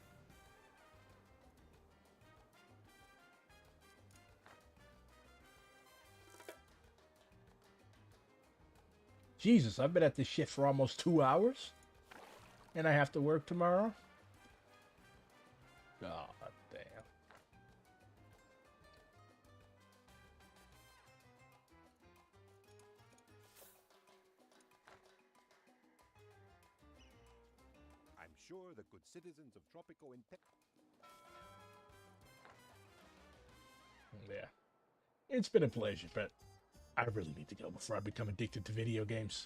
Jesus, I've been at this shit for almost 2 hours. And I have to work tomorrow? God damn. I'm sure the good citizens of Tropico in Yeah. It's been a pleasure, but I really need to go before I become addicted to video games.